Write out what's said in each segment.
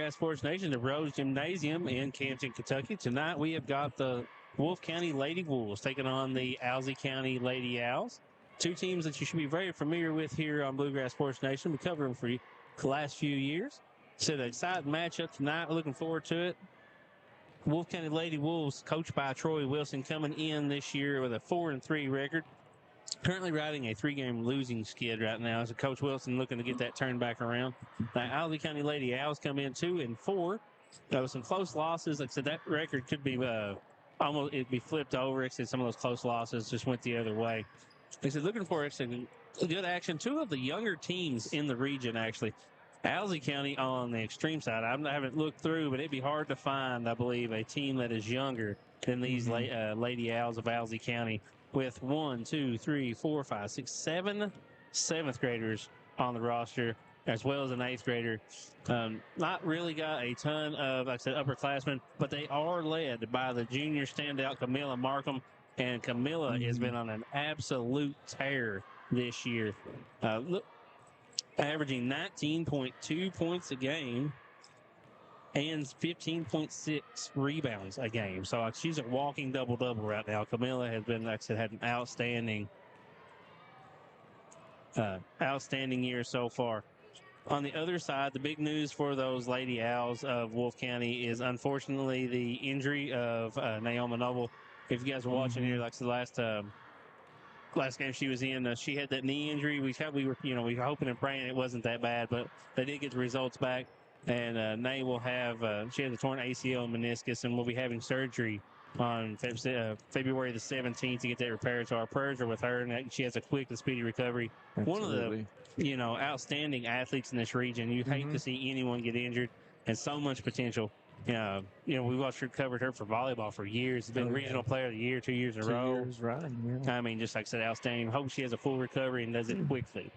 Bluegrass Sports Nation, the Rose Gymnasium in Canton, Kentucky. Tonight we have got the Wolfe County Lady Wolves taking on the Owsley County Lady Owls. Two teams that you should be very familiar with here on Bluegrass Sports Nation. We cover them for the last few years. So the exciting matchup tonight. Looking forward to it. Wolfe County Lady Wolves, coached by Troy Wilson, coming in this year with a 4-3 record. Currently riding a 3-game losing skid right now. So Coach Wilson looking to get that turned back around. Now, Owsley County Lady Owls come in 2-4. With some close losses. Like I said, that record could be almost, it'd be flipped over. Like I said, some of those close losses just went the other way. Like I said, looking for good action. Two of the younger teams in the region, actually. Owsley County on the extreme side. I haven't looked through, but it'd be hard to find, I believe, a team that is younger than these Lady Owls of Owsley County, with 1, 2, 3, 4, 5, 6, 7 seventh graders on the roster, as well as an 8th grader. Not really got a ton of, like I said, upperclassmen, but they are led by the junior standout Camilla Markham, and Camilla has been on an absolute tear this year. Averaging 19.2 points a game and 15.6 rebounds a game. So she's a walking double-double right now. Camilla has been, like I said, had an outstanding year so far. On the other side, the big news for those Lady Owls of Wolfe County is, unfortunately, the injury of Naomi Noble. If you guys were watching here, like the last game she was in, she had that knee injury. We were hoping and praying it wasn't that bad, but they did get the results back. And Nay will have, she has a torn ACL and meniscus, and will be having surgery on February the 17th to get that repaired. So our prayers are with her, and that she has a quick and speedy recovery. Absolutely. One of the, outstanding athletes in this region. You hate to see anyone get injured, and so much potential. We covered her for volleyball for years. She's been regional player of the year 2 years in a row. 2 years running, yeah. I mean, just like I said, outstanding. Hope she has a full recovery and does it quickly.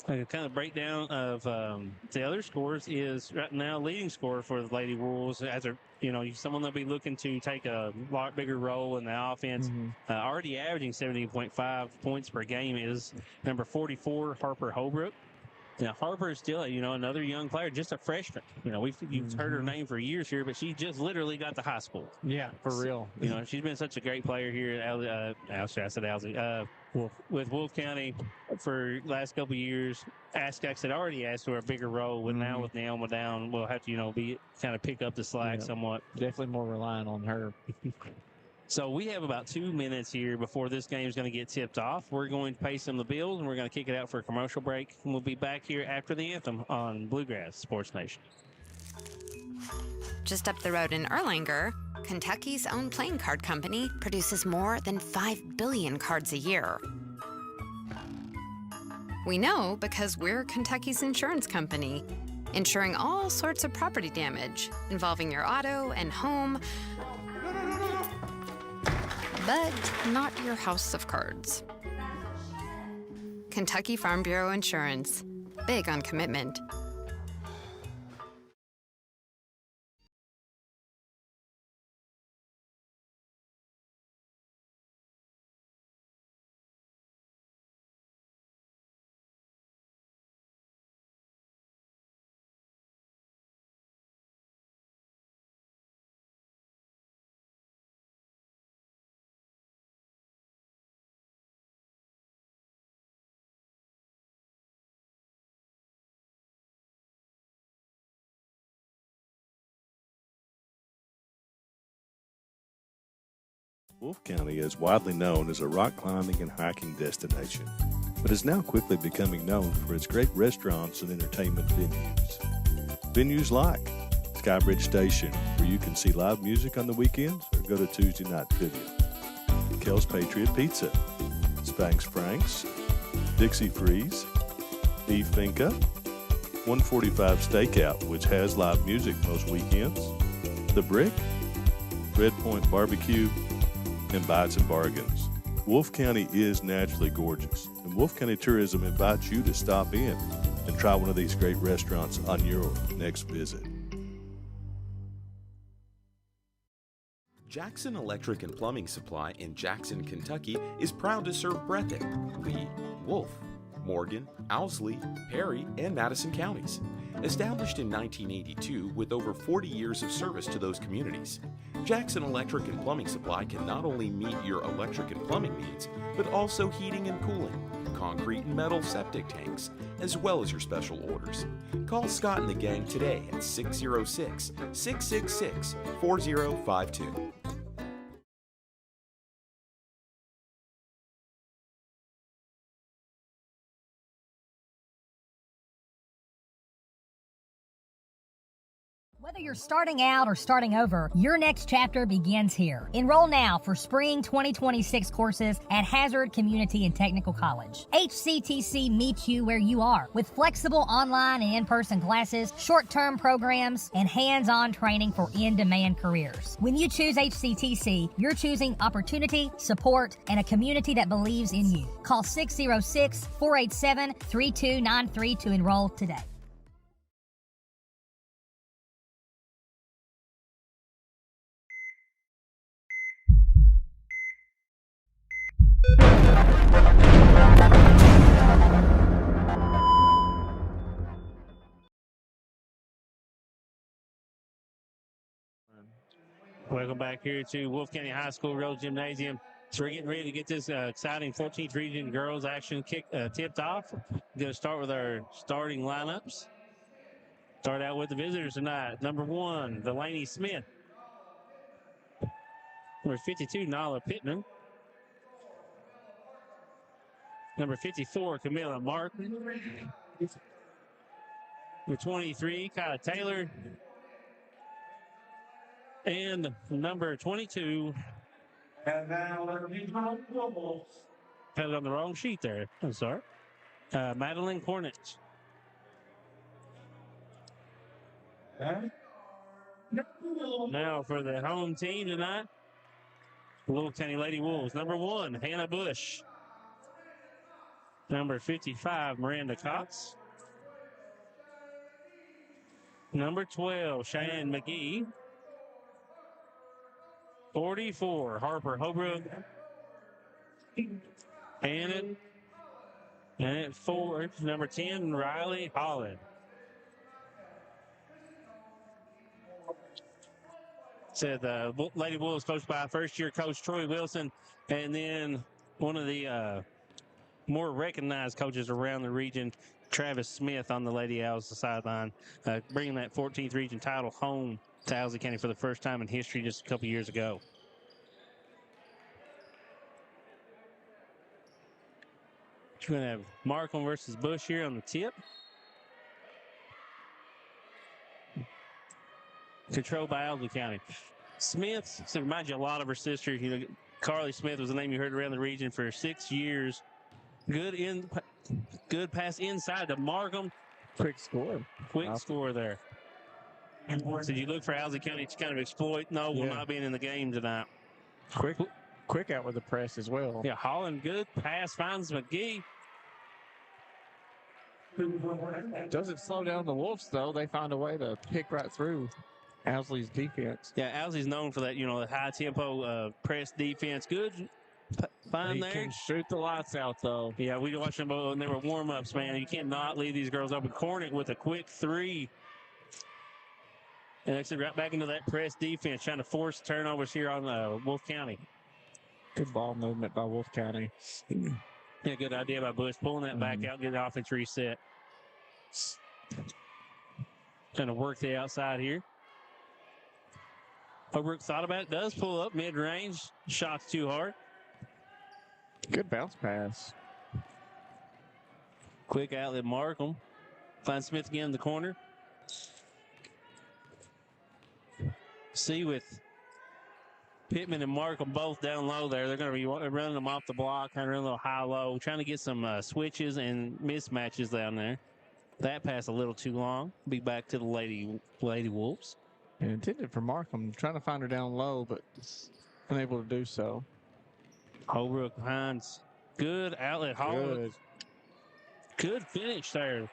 A kind of breakdown of the other scores is right now leading scorer for the Lady Wolves, someone that'll be looking to take a lot bigger role in the offense. Already averaging 17.5 points per game is number 44, Harper Holbrook. Now, Harper is still, another young player, just a freshman. You've heard her name for years here, but she just literally got to high school. Yeah, for real. She's been such a great player here at with Wolfe County for the last couple of years. Already asked for a bigger role, but now with Naomi down, we'll have to, pick up the slack somewhat. Definitely more reliant on her. So we have about 2 minutes here before this game is going to get tipped off. We're going to pay some of the bills, and we're going to kick it out for a commercial break. And we'll be back here after the anthem on Bluegrass Sports Nation. Just up the road in Erlanger, Kentucky's own playing card company produces more than 5 billion cards a year. We know because we're Kentucky's insurance company, insuring all sorts of property damage involving your auto and home, but not your house of cards. Kentucky Farm Bureau Insurance. Big on commitment. Wolfe County is widely known as a rock climbing and hiking destination, but is now quickly becoming known for its great restaurants and entertainment venues. Venues like Skybridge Station, where you can see live music on the weekends or go to Tuesday night trivia, Kel's Patriot Pizza, Spanx Frank's, Dixie Freeze, Beef Finca, 145 Stakeout, which has live music most weekends, The Brick, Red Point Barbecue, and Bites and Bargains. Wolfe County is naturally gorgeous, and Wolfe County Tourism invites you to stop in and try one of these great restaurants on your next visit. Jackson Electric and Plumbing Supply in Jackson, Kentucky is proud to serve Breathitt, Lee, Wolfe, Morgan, Owsley, Perry, and Madison counties. Established in 1982 with over 40 years of service to those communities, Jackson Electric and Plumbing Supply can not only meet your electric and plumbing needs, but also heating and cooling, concrete and metal septic tanks, as well as your special orders. Call Scott and the gang today at 606-666-4052. Whether you're starting out or starting over, your next chapter begins here. Enroll now for spring 2026 courses at Hazard Community and Technical College. HCTC meets you where you are with flexible online and in-person classes, short-term programs, and hands-on training for in-demand careers. When you choose HCTC, you're choosing opportunity, support, and a community that believes in you. Call 606-487-3293 to enroll today. Welcome back here to Wolfe County High School Road Gymnasium. So we're getting ready to get this exciting 14th Region girls action tipped off. We're going to start with our starting lineups. Start out with the visitors tonight. Number 1, Delaney Smith. Number 52, Nala Pittman. Number 54, Camilla Martin. Number 23, Kyla Taylor. And number 22, had it on the wrong sheet there. I'm sorry. Madeline Cornett. Now for the home team tonight, Wolfe County Lady Wolves. Number 1, Hannah Bush. Number 55, Miranda Cox. Number 12, Cheyenne McGee. 44, Harper Holbrook. And at 4, number 10, Riley Holland. Said the Lady Wolves coached by first-year coach Troy Wilson, and then one of the more recognized coaches around the region, Travis Smith, on the Lady Owls sideline, bringing that 14th Region title home to Owsley County for the first time in history just a couple years ago. We're going to have Markham versus Bush here on the tip. Controlled by Owsley County. Smith, to remind you a lot of her sister, Carly Smith was the name you heard around the region for 6 years. Good pass inside to Markham. Quick score. Quick score there. So you look for Owsley County to kind of exploit Noble not being in the game tonight. Quick out with the press as well. Yeah, Holland, good pass, finds McGee. Doesn't slow down the Wolves, though. They find a way to pick right through Owsley's defense. Yeah, Owsley's known for that, the high-tempo press defense. Good find there. He can shoot the lights out, though. Yeah, we watched them when they were warm-ups, man. You cannot leave these girls open. Cornick with a quick 3. And actually right back into that press defense, trying to force turnovers here on Wolfe County. Good ball movement by Wolfe County. Yeah, good idea by Bush. Pulling that back out, get the offense reset. Trying to work the outside here. Holbrook thought about it. Does pull up mid-range. Shot's too hard. Good bounce pass. Quick outlet, Markham. Finds Smith again in the corner. See, with Pittman and Markham both down low there, they're going to be running them off the block, kind of running a little high-low, trying to get some switches and mismatches down there. That pass a little too long. Be back to the Lady Wolves. And intended for Markham, trying to find her down low, but unable to do so. Holbrook finds good outlet. Holland. Good finish there.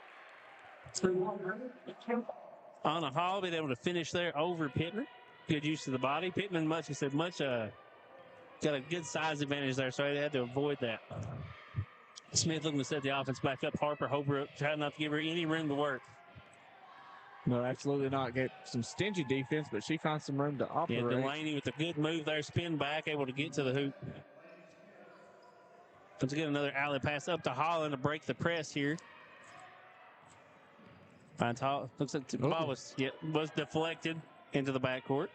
On a haul, being able to finish there over Pittman. Good use of the body. Pittman, got a good size advantage there, so he had to avoid that. Smith looking to set the offense back up. Harper trying not to give her any room to work. No, absolutely not. Get some stingy defense, but she finds some room to Yeah, operate. Delaney with a good move there, spin back, able to get to the hoop. Let's get another outlet pass up to Holland to break the press here. Finds Holland. Looks like the ball was deflected into the backcourt.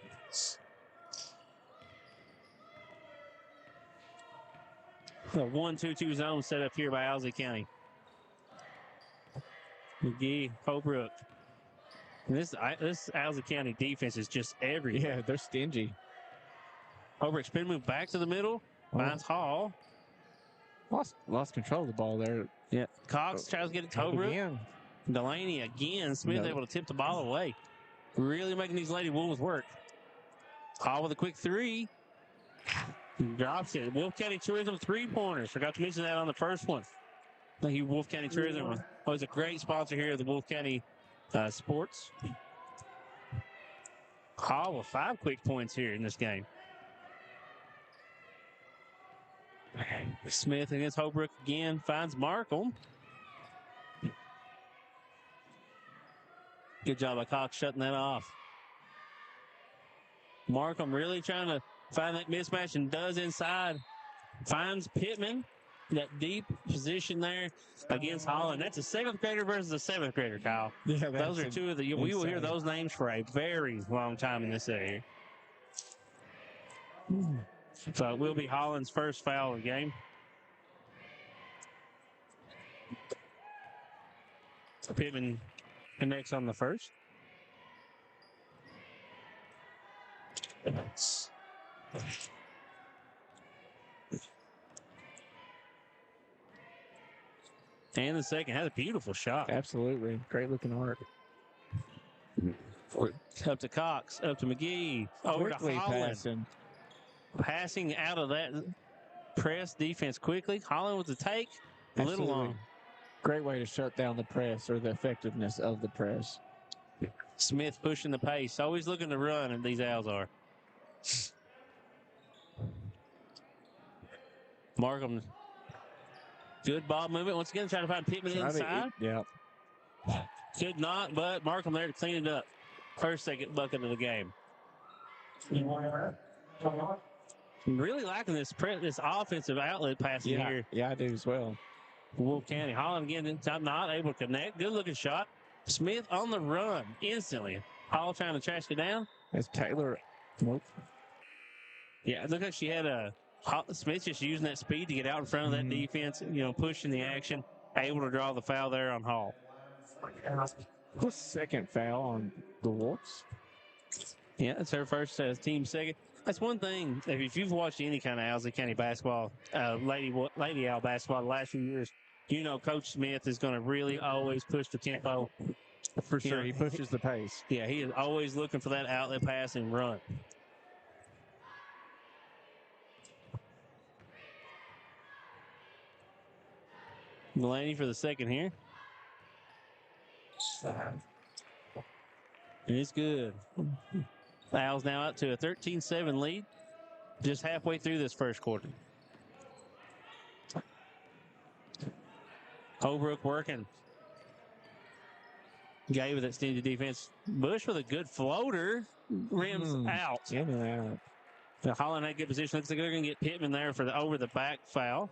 A 1-2-2 zone set up here by Owsley County. McGee, Holbrook. And this Owsley County defense is just everywhere. Yeah, they're stingy. Holbrook spin move back to the middle. Finds Hall. Lost control of the ball there. Yeah. Cox tries to get it to Holbrook. Again. Delaney again. Smith able to tip the ball away. Really making these Lady Wolves work. Hall with a quick three. Drops it. Wolfe County Tourism 3-pointers. Forgot to mention that on the first one. Wolfe County Tourism was a great sponsor here of the Wolfe County Sports. Hall with 5 quick points here in this game. Smith against Holbrook again. Finds Markham. Good job by Cox shutting that off. Markham really trying to find that mismatch and does inside. Finds Pittman. That deep position there against Holland. That's a 7th grader versus a 7th grader, Kyle. Yeah, those are two of the. We will hear those names for a very long time in this area. So it will be Holland's first foul of the game. Pittman connects on the first. And the second has a beautiful shot. Absolutely. Great looking arc. Up to Cox, up to McGee, over Quickly to Holland. Passing out of that press defense quickly. Holland with the take, a little long. Great way to shut down the press or the effectiveness of the press. Smith pushing the pace, always looking to run, and these Owls are. Markham, good ball movement. Once again, trying to find Pittman inside. Yeah. Could not, but Markham there to clean it up. First, second bucket of the game. Really liking this offensive outlet passing here. Yeah, I do as well. Wolfe County. Holland again not able to connect. Good looking shot. Smith on the run instantly. Hall trying to trash it down. It's Taylor. Nope. Yeah, it looked like she had Smith just using that speed to get out in front of that defense, pushing the action, able to draw the foul there on Hall. Second foul on the Wolves. Yeah, it's her first team second. That's one thing. If you've watched any kind of Owsley County basketball, Lady Owl basketball the last few years, Coach Smith is going to really always push the tempo. For sure, he pushes the pace. Yeah, he is always looking for that outlet pass and run. Delaney for the second here. And it's good. Owls now out to a 13-7 lead. Just halfway through this first quarter. Holbrook working. Gay with that stingy defense. Bush with a good floater. Rims out. Yeah. The Holland had good position. Looks like they're going to get Pittman there for the over the back foul.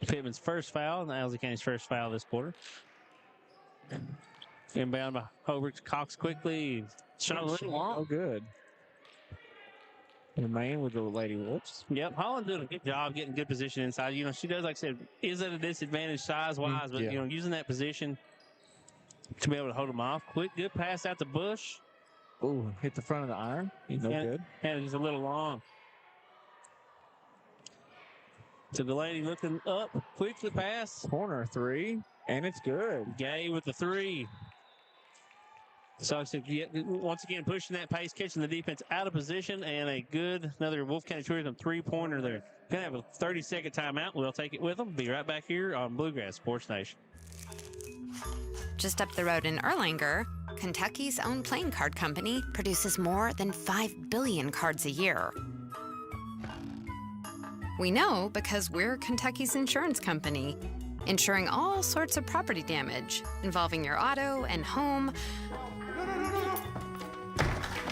Pittman's first foul, and Owsley County's first foul this quarter. Inbound by Holbrook. Cox quickly. Shot a little long. Oh, good. Remain with the Lady Wolves. Yep, Holland doing a good job getting good position inside. She does, like I said, is at a disadvantage size-wise, but, using that position to be able to hold them off. Quick, good pass out to Bush. Ooh, hit the front of the iron. Good. And it's a little long. To Delaney looking up, quickly pass. Corner three, and it's good. Gay with the three. So I said, once again, pushing that pace, catching the defense out of position, and another Wolfe County Tourism 3-pointer there. Going to have a 30-second timeout. We'll take it with them. Be right back here on Bluegrass Sports Nation. Just up the road in Erlanger, Kentucky's own playing card company produces more than 5 billion cards a year. We know because we're Kentucky's insurance company, insuring all sorts of property damage involving your auto and home,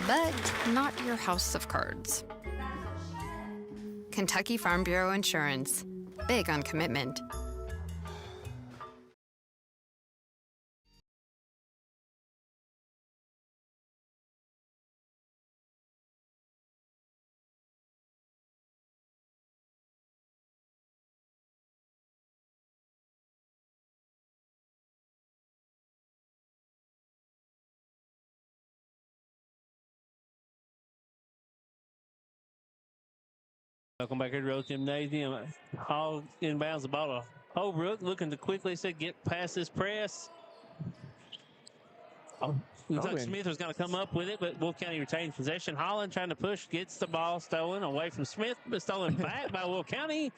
but not your house of cards. Kentucky Farm Bureau Insurance. Big on commitment. Welcome back here to Rose Gymnasium. All inbounds the ball to Holbrook, looking to quickly get past this press. Looks like Smith was going to come up with it, but Wolfe County retains possession. Holland trying to push, gets the ball stolen away from Smith, but stolen back by Wolfe County.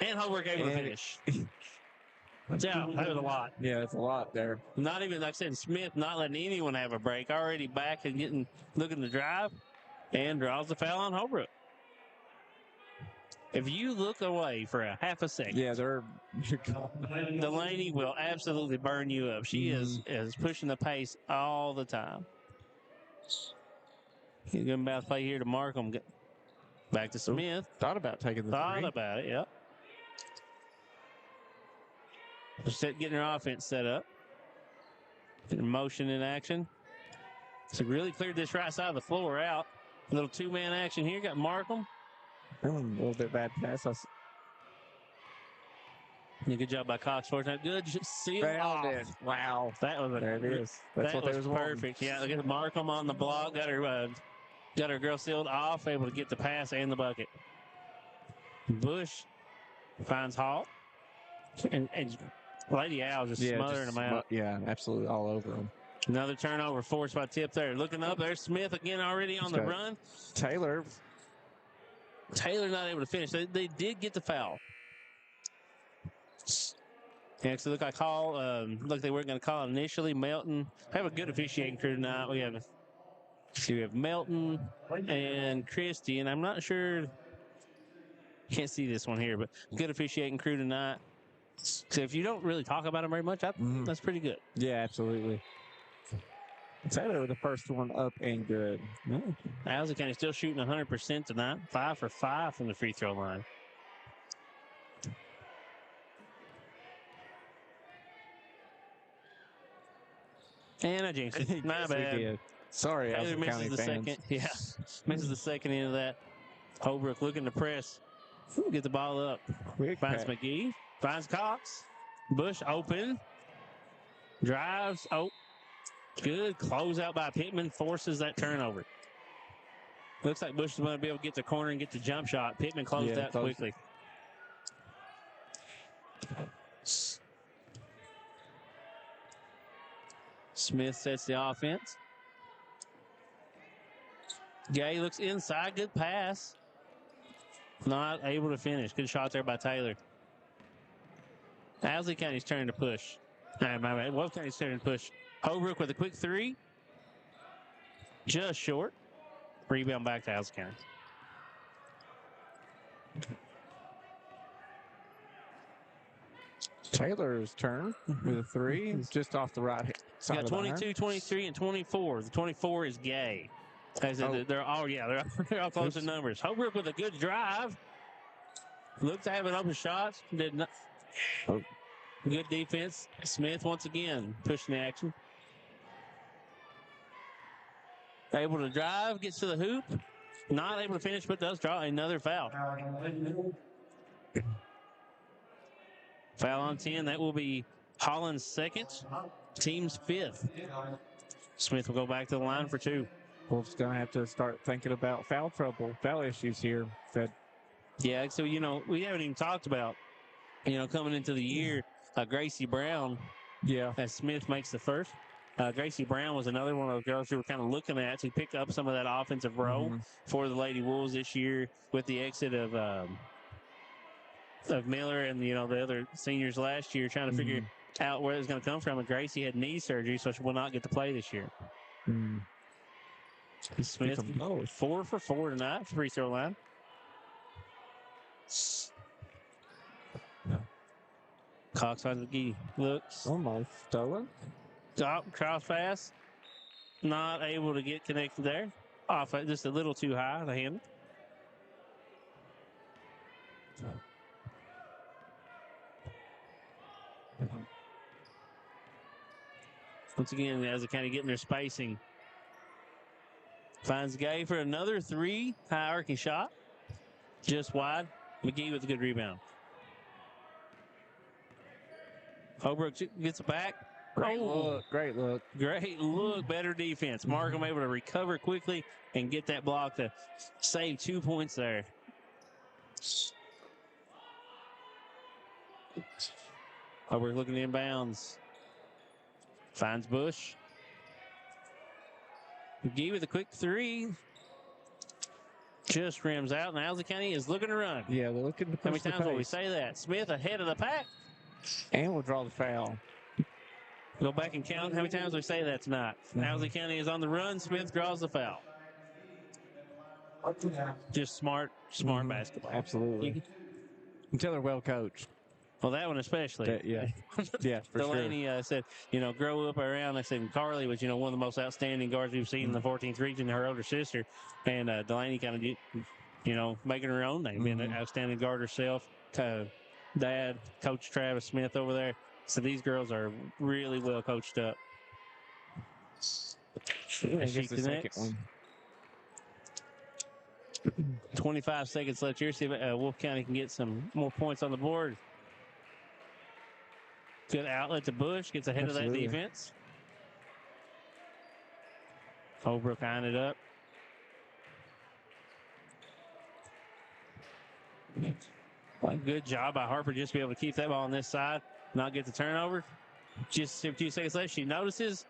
And Holbrook able to finish. Yeah, that was a lot. Yeah, it's a lot there. Not even, like I said, Smith not letting anyone have a break. Already back and looking to drive, and draws the foul on Holbrook. If you look away for a half a second, yeah, Delaney will absolutely burn you up. She is pushing the pace all the time. He's going to play here to Markham. Back to Smith. Thought about taking the Thought three. about it, yep. Just getting her offense set up. Getting motion in action. So really cleared this right side of the floor out. A little two-man action here. Got Markham. A little bit bad pass. Good job by Cox. Good seal off. Wow. That was there it is. That's what was perfect. Yeah, look at Markham on the block. Got her girl sealed off. Able to get the pass and the bucket. Bush finds Hall. And Lady Owl just smothering them out. Yeah, absolutely all over them. Another turnover forced by Tip there. Looking up, there's Smith again already on the run. Taylor not able to finish. They did get the foul. Yeah, so look, they weren't going to call it initially. Melton. Have a good officiating crew tonight. We have Melton and Christie, and I'm not sure. Can't see this one here, but good officiating crew tonight. So if you don't really talk about them very much, that's pretty good. Yeah, absolutely. Taylor the first one up and good. Owsley County still shooting 100% tonight. 5 for 5 from the free throw line. And I jinxed it. My bad. Sorry, Taylor Owsley misses County the fans. second. Yeah, misses the second into that. Holbrook looking to press. Get the ball up. Quick Finds pass. McGee. Finds Cox. Bush open. Drives. Oh, good. Close out by Pittman. Forces that turnover. Looks like Bush is going to be able to get the corner and get the jump shot. Pittman closed out quickly. Smith sets the offense. Gay looks inside. Good pass. Not able to finish. Good shot there by Taylor. Owsley County's turn to push. My bad. Wolfe County's turn to push. Holbrook with a quick three. Just short. Rebound back to Owsley County. Taylor's turn with a three, just off the right side. Got 22, 23, and 24. The 24 is Gay. They're all close in numbers. Holbrook with a good drive. Looked to have an open shot. Did not. Good defense. Smith once again pushing the action. Able to drive, gets to the hoop. Not able to finish, but does draw another foul. Foul on 10. That will be Holland's second. Team's fifth. Smith will go back to the line for two. Wolf's going to have to start thinking about foul trouble, foul issues here. Yeah, so, we haven't even talked about, coming into the year, Gracie Brown. Yeah. As Smith makes the first. Gracie Brown was another one of those girls who were kind of looking at to pick up some of that offensive role for the Lady Wolves this year with the exit of Miller and, the other seniors last year, trying to out where it's going to come from. And Gracie had knee surgery, so she will not get to play this year. Smith, 4 for 4 tonight, free throw line. Cox on McGee looks. Almost stolen. Top, cross pass. Not able to get connected there. Off just a little too high, the hand. Once again, as they kind of getting their spacing. Finds Gay for another 3. High arcing shot. Just wide. McGee with a good rebound. Holbrook gets it back. Great look. Great look. Great look. Better defense. Markham able to recover quickly and get that block to save 2 points there. Holbrook looking inbounds. Finds Bush. McGee with a quick 3. Just rims out, and Owsley County is looking to run. Yeah, they're looking to push. How many the times will we pace. say that? Smith ahead of the pack. And we'll draw the foul. Go back and count how many times we say that tonight. Owsley County is on the run. Smith draws the foul. Just smart basketball. Absolutely. Until they're well coached. Well, that one especially. Yeah. Yeah, for Delaney sure. said, grow up around. I said Carly was, one of the most outstanding guards we've seen in the 14th region, her older sister. And Delaney kind of, making her own name, being an outstanding guard herself. Dad, Coach Travis Smith over there. So these girls are really well coached up. And gets the second one. 25 seconds left here. See if Wolfe County can get some more points on the board. Good outlet to Bush. Gets ahead of that defense. Holbrook eyeing it up. Good job by Harper just to be able to keep that ball on this side. Not get the turnover. Just 15 seconds left. She notices.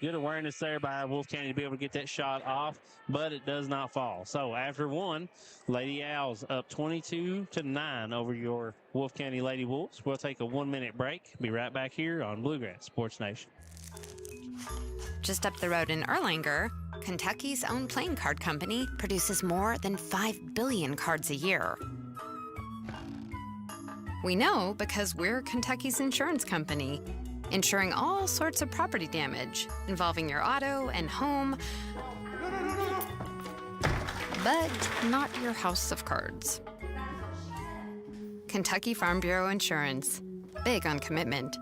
Good awareness there by Wolfe County to be able to get that shot off, but it does not fall. So after one, Lady Owls up 22-9 over your Wolfe County Lady Wolves. We'll take a 1-minute break. Be right back here on Bluegrass Sports Nation. Just up the road in Erlanger, Kentucky's own playing card company produces more than 5 billion cards a year. We know because we're Kentucky's insurance company, insuring all sorts of property damage involving your auto and home, but not your house of cards. Kentucky Farm Bureau Insurance. Big on commitment.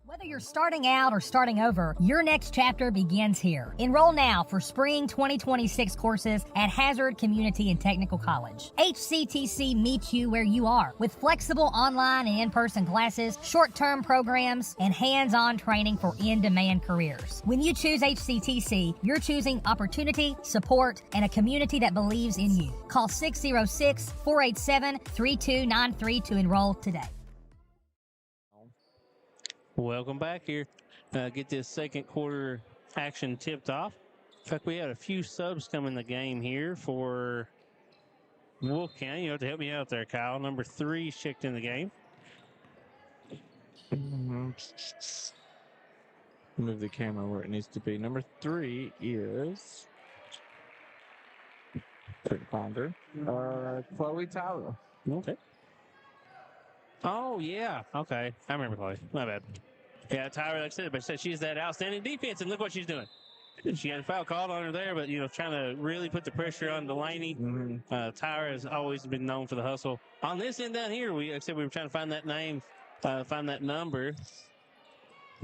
Whether you're starting out or starting over, your next chapter begins here. Enroll now for spring 2026 courses at Hazard Community and Technical College. HCTC meets you where you are with flexible online and in-person classes, short-term programs, and hands-on training for in-demand careers. When you choose HCTC, you're choosing opportunity, support, and a community that believes in you. Call 606-487-3293 to enroll today. Welcome back here. Get this second quarter action tipped off. In fact, we had a few subs come in the game here for Wolfe County. You have to help me out there, Kyle. Number 3 is checked in the game. Move the camera where it needs to be. Number 3 is Ponder. Chloe Tyler. Okay. Oh, yeah. Okay. I remember Chloe. My bad. Yeah, Tyra, like I said, but said she's that outstanding defense, and look what she's doing. She had a foul called on her there, but, trying to really put the pressure on Delaney. Tyra has always been known for the hustle. On this end down here, like I said, we were trying to find that name, find that number.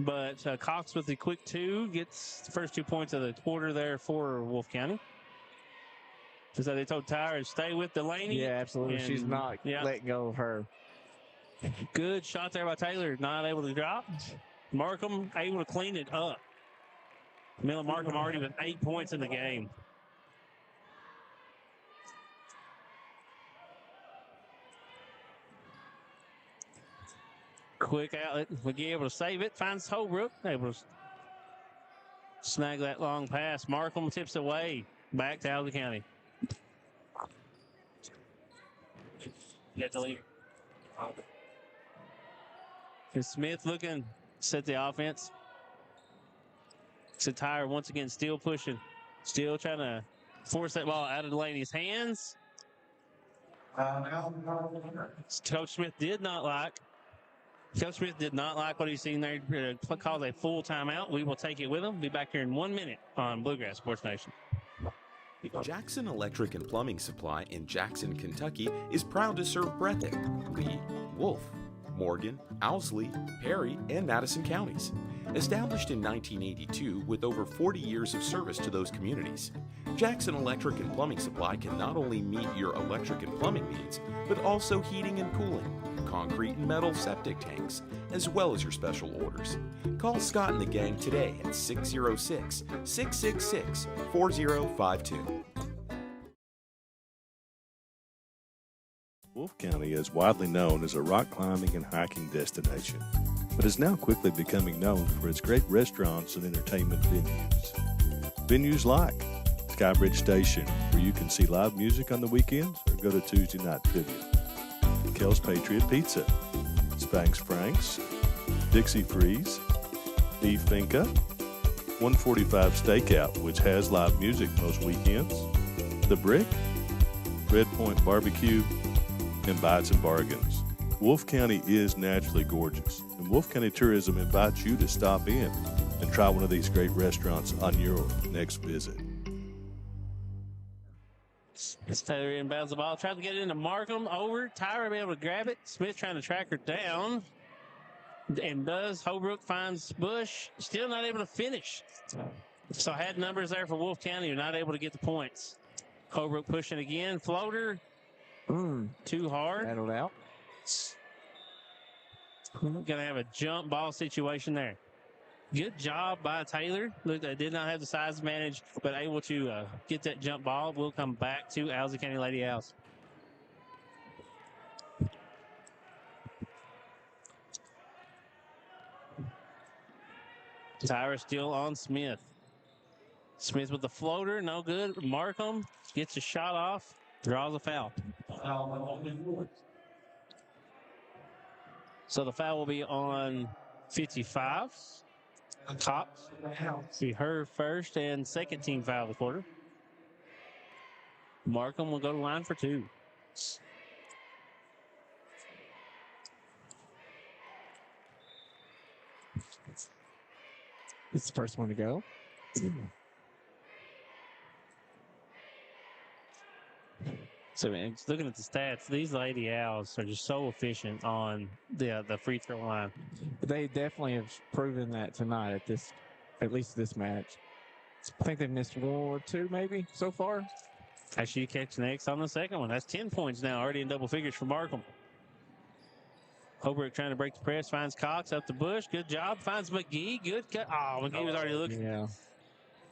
But Cox with the quick 2 gets the first 2 points of the quarter there for Wolfe County. So they told Tyra to stay with Delaney. Yeah, absolutely. She's And, not letting go of her. Good shot there by Taylor. Not able to drop. Markham able to clean it up. Miller Markham already with 8 points in the game. Quick outlet. McGee able to save it. Finds Holbrook. Able to snag that long pass. Markham tips away. Back to Owsley County. Get the lead. And Smith looking to set the offense. Satire once again still pushing. Still trying to force that ball out of Delaney's hands. Coach Smith did not like what he's seen there. Called a full timeout. We will take it with him. Be back here in 1 minute on Bluegrass Sports Nation. Jackson Electric and Plumbing Supply in Jackson, Kentucky is proud to serve Breathitt, Lee, Wolfe, Morgan, Owsley, Perry, and Madison counties. Established in 1982 with over 40 years of service to those communities, Jackson Electric and Plumbing Supply can not only meet your electric and plumbing needs, but also heating and cooling, concrete and metal septic tanks, as well as your special orders. Call Scott and the gang today at 606-666-4052. Wolfe County is widely known as a rock climbing and hiking destination, but is now quickly becoming known for its great restaurants and entertainment venues. Venues like Skybridge Station, where you can see live music on the weekends or go to Tuesday night trivia. Kel's Patriot Pizza, Spanx Franks, Dixie Freeze, Eve Finca, 145 Stakeout, which has live music most weekends, The Brick, Red Point Barbecue, and Bites and Bargains. Wolfe County is naturally gorgeous, and Wolfe County Tourism invites you to stop in and try one of these great restaurants on your next visit. Taylor inbounds the ball, trying to get it into Markham. Over. Tyra be able to grab it. Smith trying to track her down. And does. Holbrook finds Bush. Still not able to finish. So had numbers there for Wolfe County. You're not able to get the points. Holbrook pushing again. Floater. Too hard. Battled out. Going to have a jump ball situation there. Good job by Taylor. Look, they did not have the size advantage, but able to get that jump ball. We'll come back to Owsley County Lady Owls. Tyra still on Smith. Smith with the floater, no good. Markham gets a shot off, draws a foul. So the foul will be on 55. Cox. Be her first and second team foul of the quarter. Markham will go to line for 2. It's the first one to go. So, man, just looking at the stats, these Lady Owls are just so efficient on the free throw line. They definitely have proven that tonight at least this match. I think they've missed 1 or 2 maybe so far. Actually, catch next on the second one. That's 10 points now, already in double figures for Markham. Holbrook trying to break the press, finds Cox up the bush. Good job. Finds McGee. Good cut. Oh, McGee was already looking. Yeah.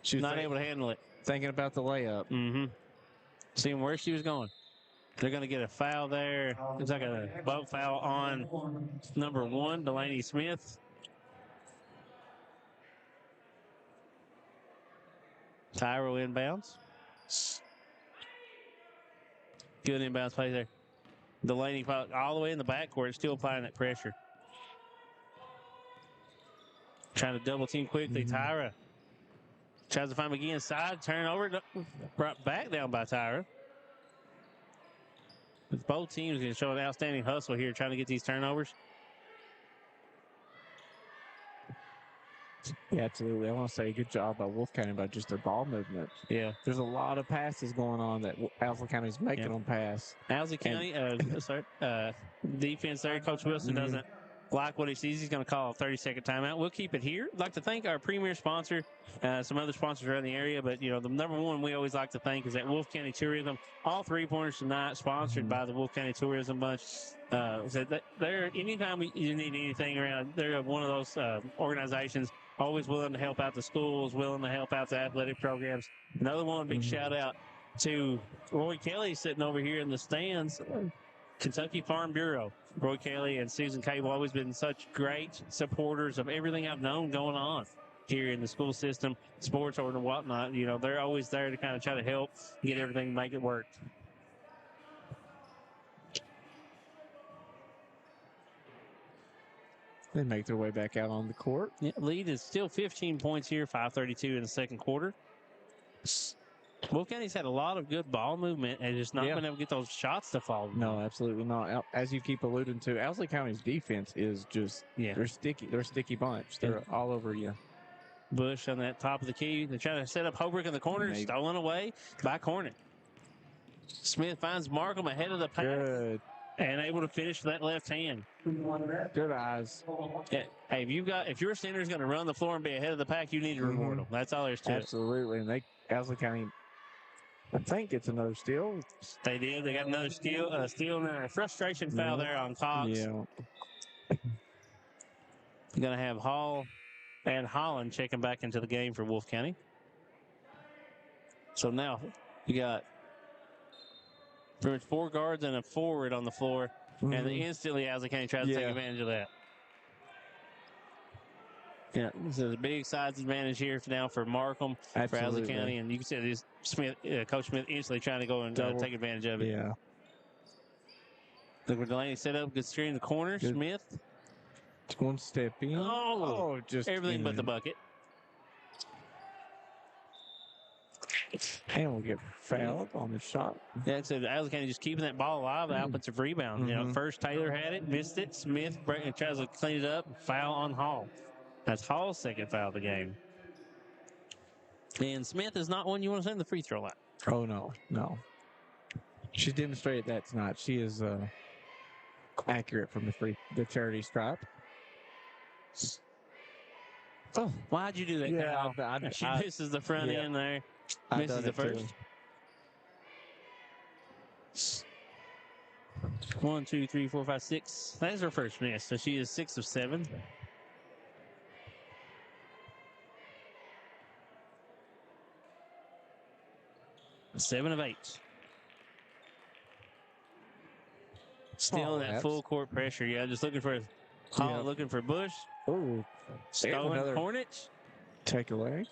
She was not able to handle it. Thinking about the layup. Mm-hmm. Seeing where she was going. They're going to get a foul there. It's like a bump foul on number 1, Delaney Smith. Tyro inbounds. Good inbounds play there. Delaney all the way in the backcourt, still applying that pressure. Trying to double team quickly. Tyra tries to find McGee inside. Turnover. Brought back down by Tyra. Both teams going to show an outstanding hustle here, trying to get these turnovers. Yeah, absolutely. I want to say good job by Wolfe County about just their ball movement. Yeah. There's a lot of passes going on that Owsley County is making on pass. Owsley County, defense there, Coach Wilson doesn't like what he sees. He's going to call a 30-second timeout. We'll keep it here. I'd like to thank our premier sponsor, some other sponsors around the area, but, the number one we always like to thank is that Wolfe County Tourism. All 3 pointers tonight sponsored by the Wolfe County Tourism Bunch. So they're, anytime you need anything around, they're one of those organizations always willing to help out the schools, willing to help out the athletic programs. Another one, big shout out to Roy Kelly sitting over here in the stands. Kentucky Farm Bureau. Roy Kelly and Susan Kay have always been such great supporters of everything I've known going on here in the school system, sports or whatnot. They're always there to kind of try to help get everything, make it work. They make their way back out on the court. Yeah, lead is still 15 points here, 5:32 in the second quarter. Wolfe County's had a lot of good ball movement and just not been able to get those shots to fall. No, absolutely not. As you keep alluding to, Owsley County's defense is just, they're sticky. They're a sticky bunch. They're all over you. Bush on that top of the key. They're trying to set up Holbrook in the corner, stolen away by Cornet. Smith finds Markham ahead of the pack. Good. And able to finish with that left hand. Good eyes. Yeah. Hey, if your center is going to run the floor and be ahead of the pack, you need to reward them. That's all there's to it. Absolutely. And Owsley County, I think it's another steal. They did. They got another steal and a frustration foul there on Cox. Yeah. Going to have Hall and Holland checking back into the game for Wolfe County. So now you got pretty much 4 guards and a forward on the floor. And instantly Owsley County tries to take advantage of that. Yeah, so the big size advantage here now for Markham, for Owsley County. And you can see this Coach Smith instantly trying to go and take advantage of it. Yeah. Look where Delaney set up, good screen in the corner. Good. Smith. It's one step in. Oh, just everything but the bucket. And we'll get fouled on the shot. Yeah, so Owsley County just keeping that ball alive. Offensive rebound. First Taylor had it, missed it. Smith tries to clean it up. Foul on Hall. That's Hall's second foul of the game. And Smith is not one you want to send the free throw line. Oh, no. She demonstrated that tonight. She is accurate from the charity stripe. Oh, why'd you do that? Yeah, she misses the front end there. Misses the first. 1, 2, 3, 4, 5, 6. That is her first miss. So she is 6 of 7. Seven of 8. Still in that full court pressure. Yeah, just looking for looking for Bush. Oh, stolen Hornet. Take away.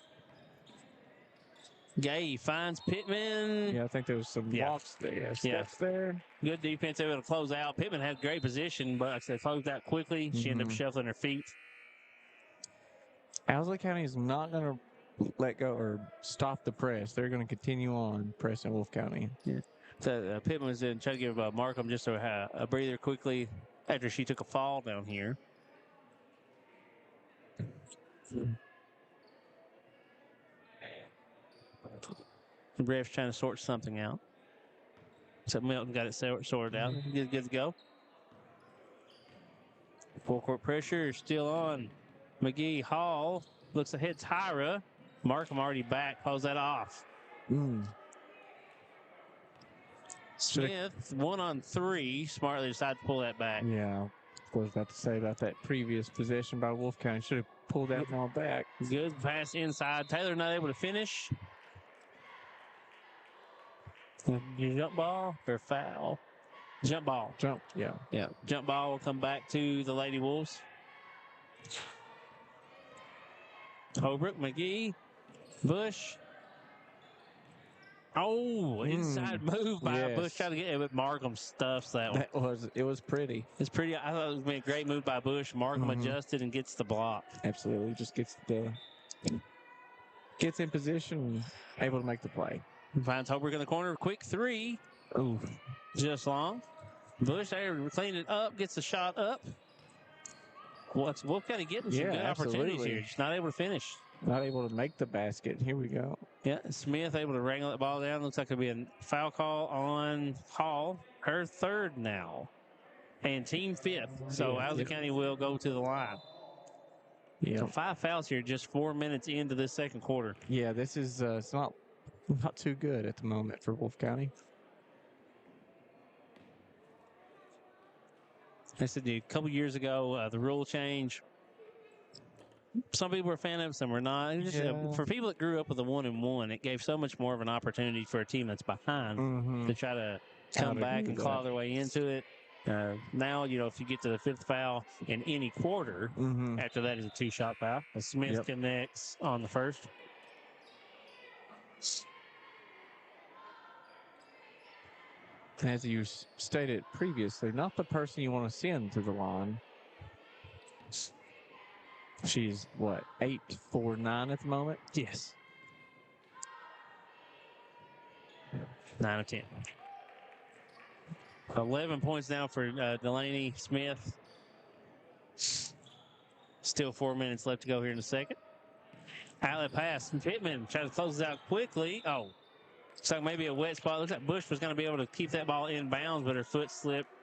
Gay finds Pittman. Yeah, I think there was some walks there. Steps there. Good defense able to close out. Pittman had great position, but they closed out quickly. She ended up shuffling her feet. Owsley County is not going to let go or stop the press. They're going to continue on pressing Wolfe County. Yeah. So Pittman was in trying to give Markham just a breather quickly after she took a fall down here. The ref's trying to sort something out. So Milton got it sorted out. Good to go. Full court pressure still on. McGee, Hall looks ahead. Tyra. Markham already back. Pulls that off. Smith, 1-on-3. Smartly decided to pull that back. Yeah. I was about to say about that previous possession by Wolfe County. Should have pulled that ball back. Good pass inside. Taylor not able to finish. Jump ball or foul? Jump ball. Yeah. Jump ball will come back to the Lady Wolves. Holbrook, McGee, Bush. Oh, inside move by Bush. Trying to get it, but Markham stuffs that one. It was pretty. It's pretty. I thought it was a great move by Bush. Markham adjusted and gets the block. Absolutely. Just gets in position, able to make the play. Finds Holbrook in the corner. Quick 3. Ooh. Just long. Bush there cleaning it up. Gets the shot up. Wolfe County getting some good opportunities here. Just not able to finish. Not able to make the basket. Here we go. Yeah, Smith able to wrangle that ball down. Looks like it'll be a foul call on Hall. Her third now. and team 5th. So Owsley County will go to the line. Yeah. So 5 fouls here just 4 minutes into this second quarter. Yeah, this is it's not too good at the moment for Wolfe County. I said a couple years ago, the rule change. Some people were a fan of it, some were not. It was just, for people that grew up with a 1-1, it gave so much more of an opportunity for a team that's behind to try to come back and claw their way into it. Now, if you get to the 5th foul in any quarter, after that is a 2-shot foul. Smith connects on the first. As you stated previously, not the person you want to send to the line. She's, 8'4", 9 at the moment? Yes. 9 of 10. 11 points now for Delaney Smith. Still 4 minutes left to go here in the second. Outlet pass. Pittman trying to close it out quickly. Oh, looks like maybe a wet spot. Looks like Bush was going to be able to keep that ball in bounds, but her foot slipped.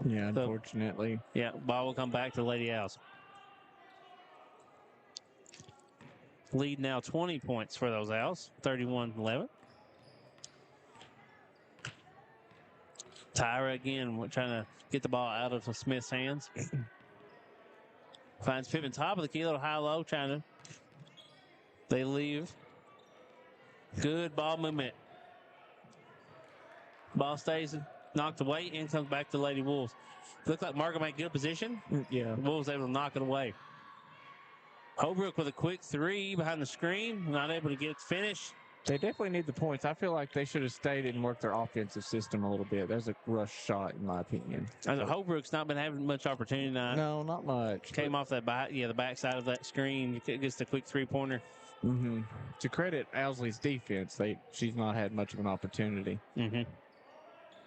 Yeah, unfortunately. Ball will come back to Lady Owls. Lead now 20 points for those Owls, 31-11. Tyra again trying to get the ball out of Smith's hands. Finds Pittman top of the key, a little high-low, they leave. Good ball movement. Ball stays knocked away and comes back to Lady Wolves. Looks like Markham had good position. Yeah. Wolves able to knock it away. Holbrook with a quick 3 behind the screen. Not able to get it finished. They definitely need the points. I feel like they should have stayed and worked their offensive system a little bit. There's a rush shot, in my opinion. Holbrook's not been having much opportunity tonight. No, not much. Came off that the backside of that screen. Gets the quick 3-pointer. To credit Owsley's defense, she's not had much of an opportunity.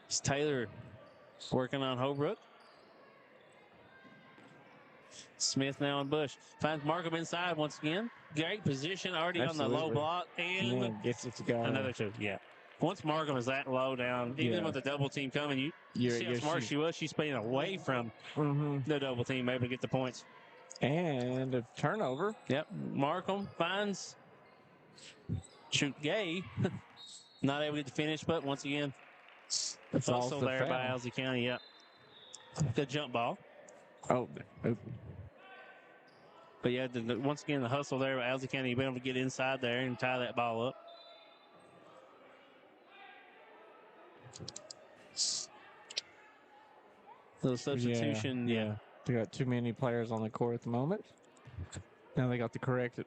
It's Taylor working on Holbrook. Smith now on Bush. Finds Markham inside once again. Great position already on the low block. And gets it to go. Another 2, Once Markham is that low down, even with the double team coming, you see how smart she was. She's playing away from the double team, able to get the points. And a turnover. Markham finds Shoot Gay. Not able to get the finish, but once again, also there by Owsley County. Good jump ball. But once again, the hustle there by Owsley County, being able to get inside there and tie that ball up. Little substitution, They got too many players on the court at the moment. Now they got the correct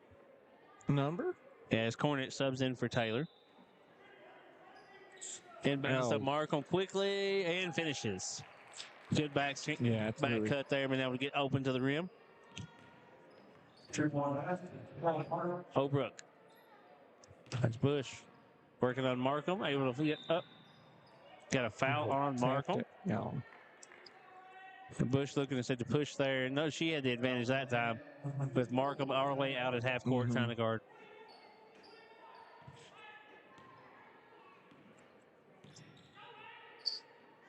number. As Cornet subs in for Taylor. Inbounds to Markham quickly and finishes. Good back cut there, being able to get open to the rim. Holbrook. That's Bush. Working on Markham. Able to get up. Got a foul on Markham. Bush looking to push there. No, she had the advantage that time with Markham all the way out at half court trying to guard.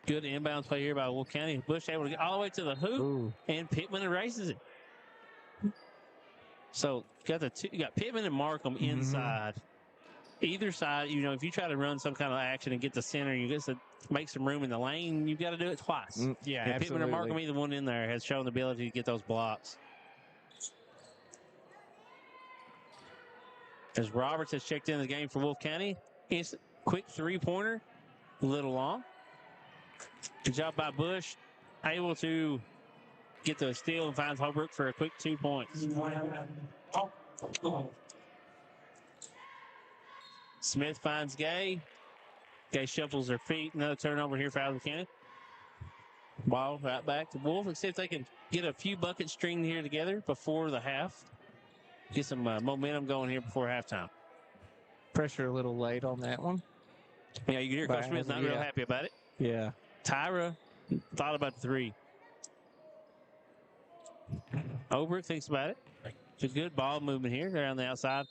Good inbounds play here by Wolfe County. Bush able to get all the way to the hoop, and Pittman erases it. So you got Pittman and Markham inside. Either side, if you try to run some kind of action and get the center, you get to make some room in the lane, you've got to do it twice. Absolutely. Pittman or Markham, either one in there, has shown the ability to get those blocks. As Roberts has checked in the game for Wolfe County, it's quick 3-pointer, a little long. Good job by Bush, able to get the steal and finds Holbrook for a quick 2 points. Smith finds Gay. Gay shuffles her feet. Another turnover here for Owsley County. Ball right back to Wolfe. Let's see if they can get a few buckets stringed here together before the half. Get some momentum going here before halftime. Pressure a little late on that one. Yeah, you can hear Coach Smith not real happy about it. Yeah. Tyra thought about the 3. Holbrook thinks about it. It's a good ball movement here. They're on the outside.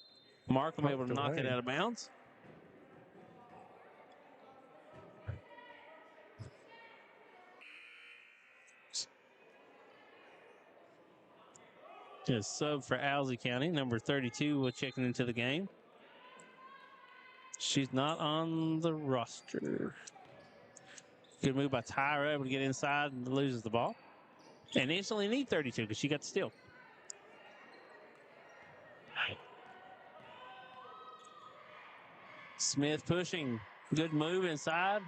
Markham able to knock it out of bounds. Just sub for Owsley County. Number 32 will checking into the game. She's not on the roster. Good move by Tyra, able to get inside and loses the ball. And instantly need 32 because she got the steal. Smith pushing. Good move inside.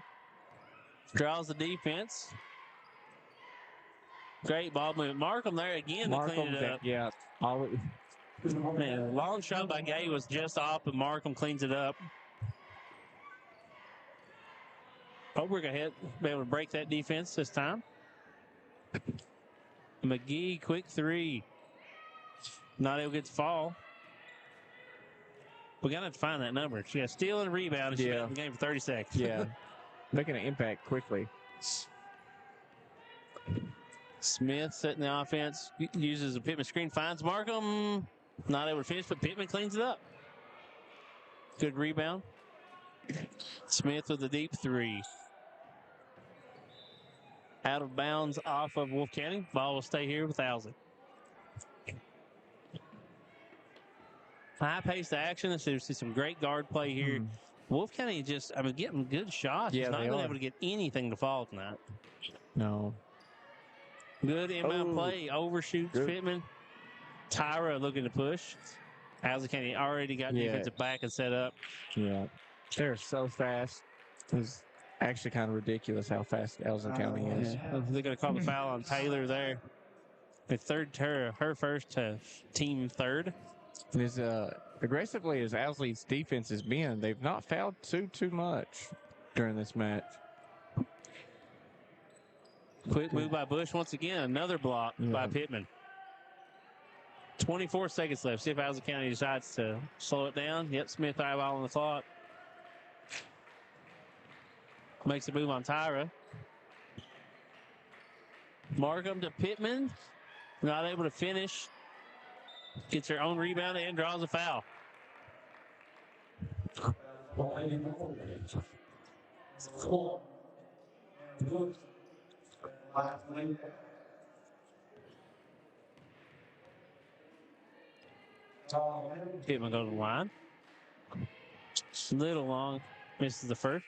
Draws the defense. Great ball movement. Markham there again to clean it up. Yeah. Man, long shot by Gay was just off, but Markham cleans it up. Hope we're going to be able to break that defense this time. McGee, quick three. Not able to get the fall. We got to find that number. She got steal and rebound, and she got in the game for 30 seconds. Yeah. Making an impact quickly. Smith setting the offense, uses a Pittman screen, finds Markham. Not able to finish, but Pittman cleans it up. Good rebound. Smith with a deep three. Out of bounds off of Wolfe County. Ball will stay here with Owsley. High-paced action. Let's see some great guard play here. Wolfe County just, getting good shots. Yeah, Just not been able to get anything to fall tonight. No. Good inbound play. Overshoots Pittman. Tyra looking to push. Owsley County already got defensive back and set up. Yeah. They're so fast. It's actually kind of ridiculous how fast Owsley County is. They're going to call the foul on Taylor there. The third, her first team third. As aggressively as Owsley's defense has been, they've not fouled too much during this match. Quick move by Bush once again. Another block by Pittman. 24 seconds left. See if Owsley County decides to slow it down. Yep, Smith eyeball on the clock. Makes a move on Tyra. Markham to Pittman. Not able to finish. Gets her own rebound and draws a foul. Pittman goes to the line. Little long. Misses the first.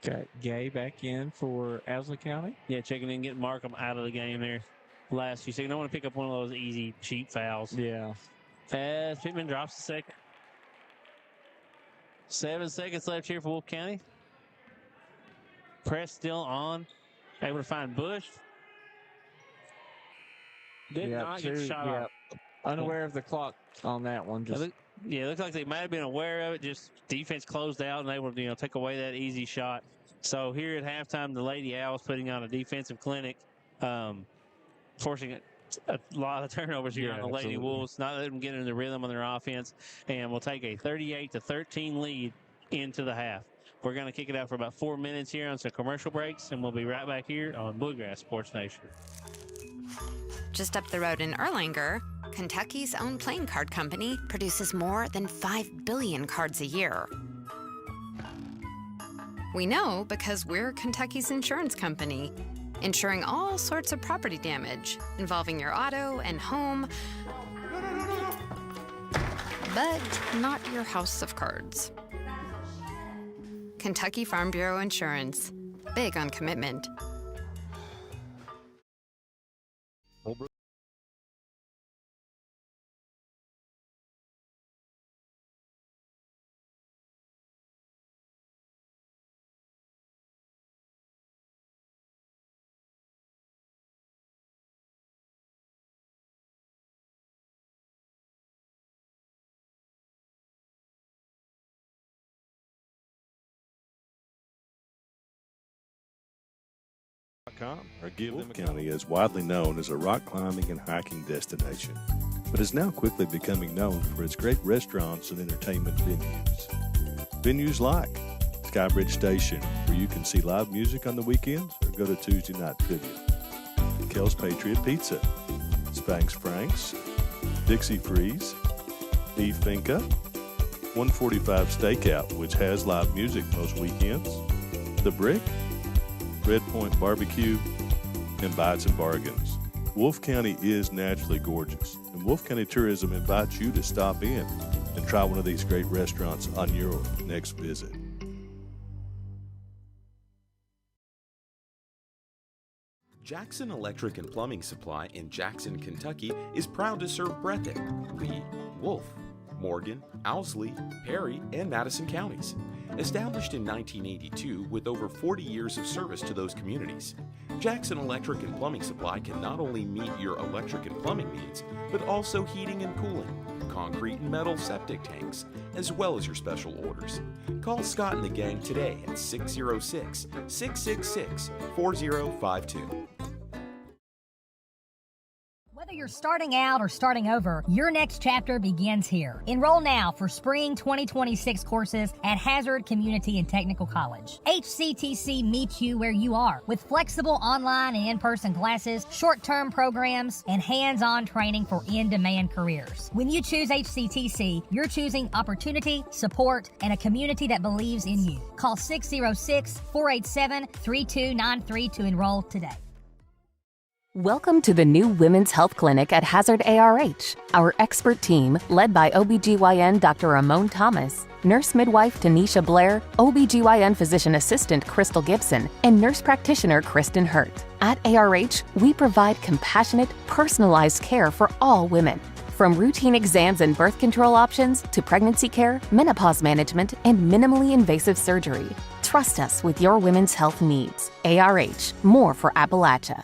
Got Gay back in for Owsley County. Yeah, checking in, getting Markham out of the game there. Last few seconds. I don't want to pick up one of those easy, cheap fouls. Yeah. As Pittman drops the second. 7 seconds left here for Wolfe County. Press still on. Able to find Bush. Did not get shot off. Unaware of the clock on that one. It looks like they might have been aware of it. Just defense closed out and able to take away that easy shot. So here at halftime, the Lady Owls putting on a defensive clinic, forcing a lot of turnovers here on the Lady Wolves, not letting them get in the rhythm on their offense, and we'll take a 38-13 lead into the half. We're going to kick it out for about 4 minutes here on some commercial breaks, and we'll be right back here on Bluegrass Sports Nation. Just up the road in Erlanger, Kentucky's own playing card company produces more than 5 billion cards a year. We know because we're Kentucky's insurance company, insuring all sorts of property damage involving your auto and home, but not your house of cards. Kentucky Farm Bureau Insurance. Big on commitment. Or give Wolfe County is widely known as a rock climbing and hiking destination, but is now quickly becoming known for its great restaurants and entertainment venues. Venues like Skybridge Station, where you can see live music on the weekends or go to Tuesday night trivia. Kel's Patriot Pizza, Spanx Frank's, Dixie Freeze, Beef Finca, 145 Stakeout, which has live music most weekends, the Brick, Red Point Barbecue, and Bites and Bargains. Wolfe County is naturally gorgeous, and Wolfe County Tourism invites you to stop in and try one of these great restaurants on your next visit. Jackson Electric and Plumbing Supply in Jackson, Kentucky is proud to serve Breathitt, Lee, Wolfe, Morgan, Owsley, Perry, and Madison counties. Established in 1982 with over 40 years of service to those communities, Jackson Electric and Plumbing Supply can not only meet your electric and plumbing needs, but also heating and cooling, concrete and metal septic tanks, as well as your special orders. Call Scott and the gang today at 606-666-4052. Whether you're starting out or starting over, your next chapter begins here. Enroll now for spring 2026 courses at Hazard Community and Technical College. HCTC meets you where you are with flexible online and in-person classes, short-term programs, and hands-on training for in-demand careers. When you choose HCTC, you're choosing opportunity, support, and a community that believes in you. Call 606-487-3293 to enroll today. Welcome to the new Women's Health Clinic at Hazard ARH. Our expert team, led by OBGYN Dr. Ramon Thomas, nurse midwife Tanisha Blair, OBGYN physician assistant Crystal Gibson, and nurse practitioner Kristen Hurt. At ARH, we provide compassionate, personalized care for all women. From routine exams and birth control options to pregnancy care, menopause management, and minimally invasive surgery. Trust us with your women's health needs. ARH, more for Appalachia.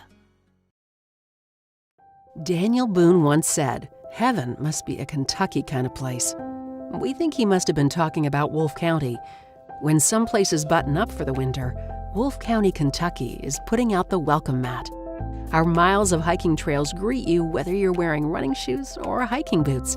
Daniel Boone once said, "Heaven must be a Kentucky kind of place." We think he must have been talking about Wolfe County. When some places button up for the winter, Wolfe County, Kentucky is putting out the welcome mat. Our miles of hiking trails greet you whether you're wearing running shoes or hiking boots.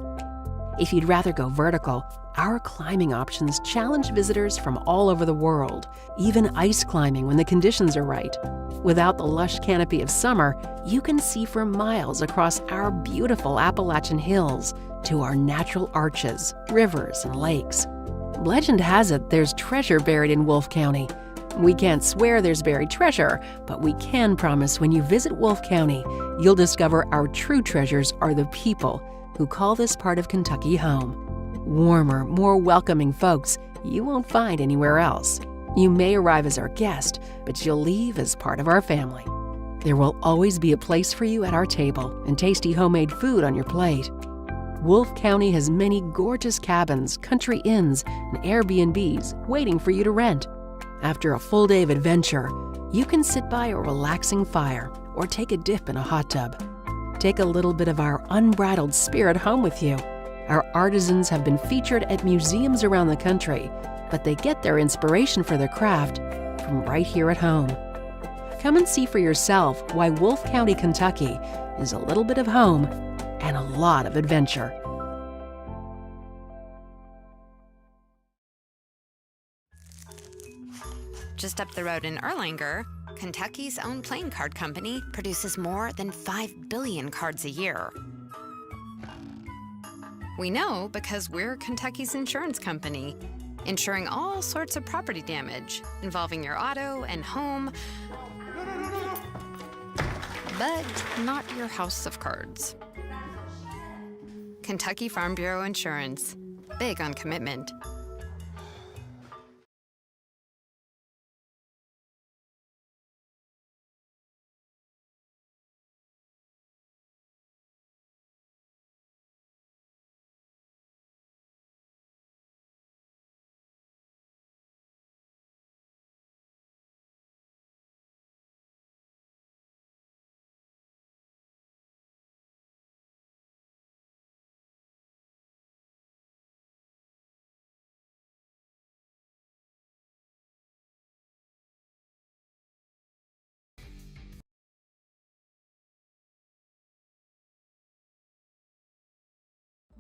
If you'd rather go vertical, our climbing options challenge visitors from all over the world, even ice climbing when the conditions are right. Without the lush canopy of summer, you can see for miles across our beautiful Appalachian hills to our natural arches, rivers, and lakes. Legend has it there's treasure buried in Wolfe County. We can't swear there's buried treasure, but we can promise when you visit Wolfe County, you'll discover our true treasures are the people who call this part of Kentucky home. Warmer, more welcoming folks you won't find anywhere else. You may arrive as our guest, but you'll leave as part of our family. There will always be a place for you at our table and tasty homemade food on your plate. Wolfe County has many gorgeous cabins, country inns, and Airbnbs waiting for you to rent. After a full day of adventure, you can sit by a relaxing fire or take a dip in a hot tub. Take a little bit of our unbridled spirit home with you. Our artisans have been featured at museums around the country, but they get their inspiration for their craft from right here at home. Come and see for yourself why Wolfe County, Kentucky is a little bit of home and a lot of adventure. Just up the road in Erlanger, Kentucky's own playing card company produces more than 5 billion cards a year. We know because we're Kentucky's insurance company, insuring all sorts of property damage involving your auto and home, but not your house of cards. Kentucky Farm Bureau Insurance, big on commitment.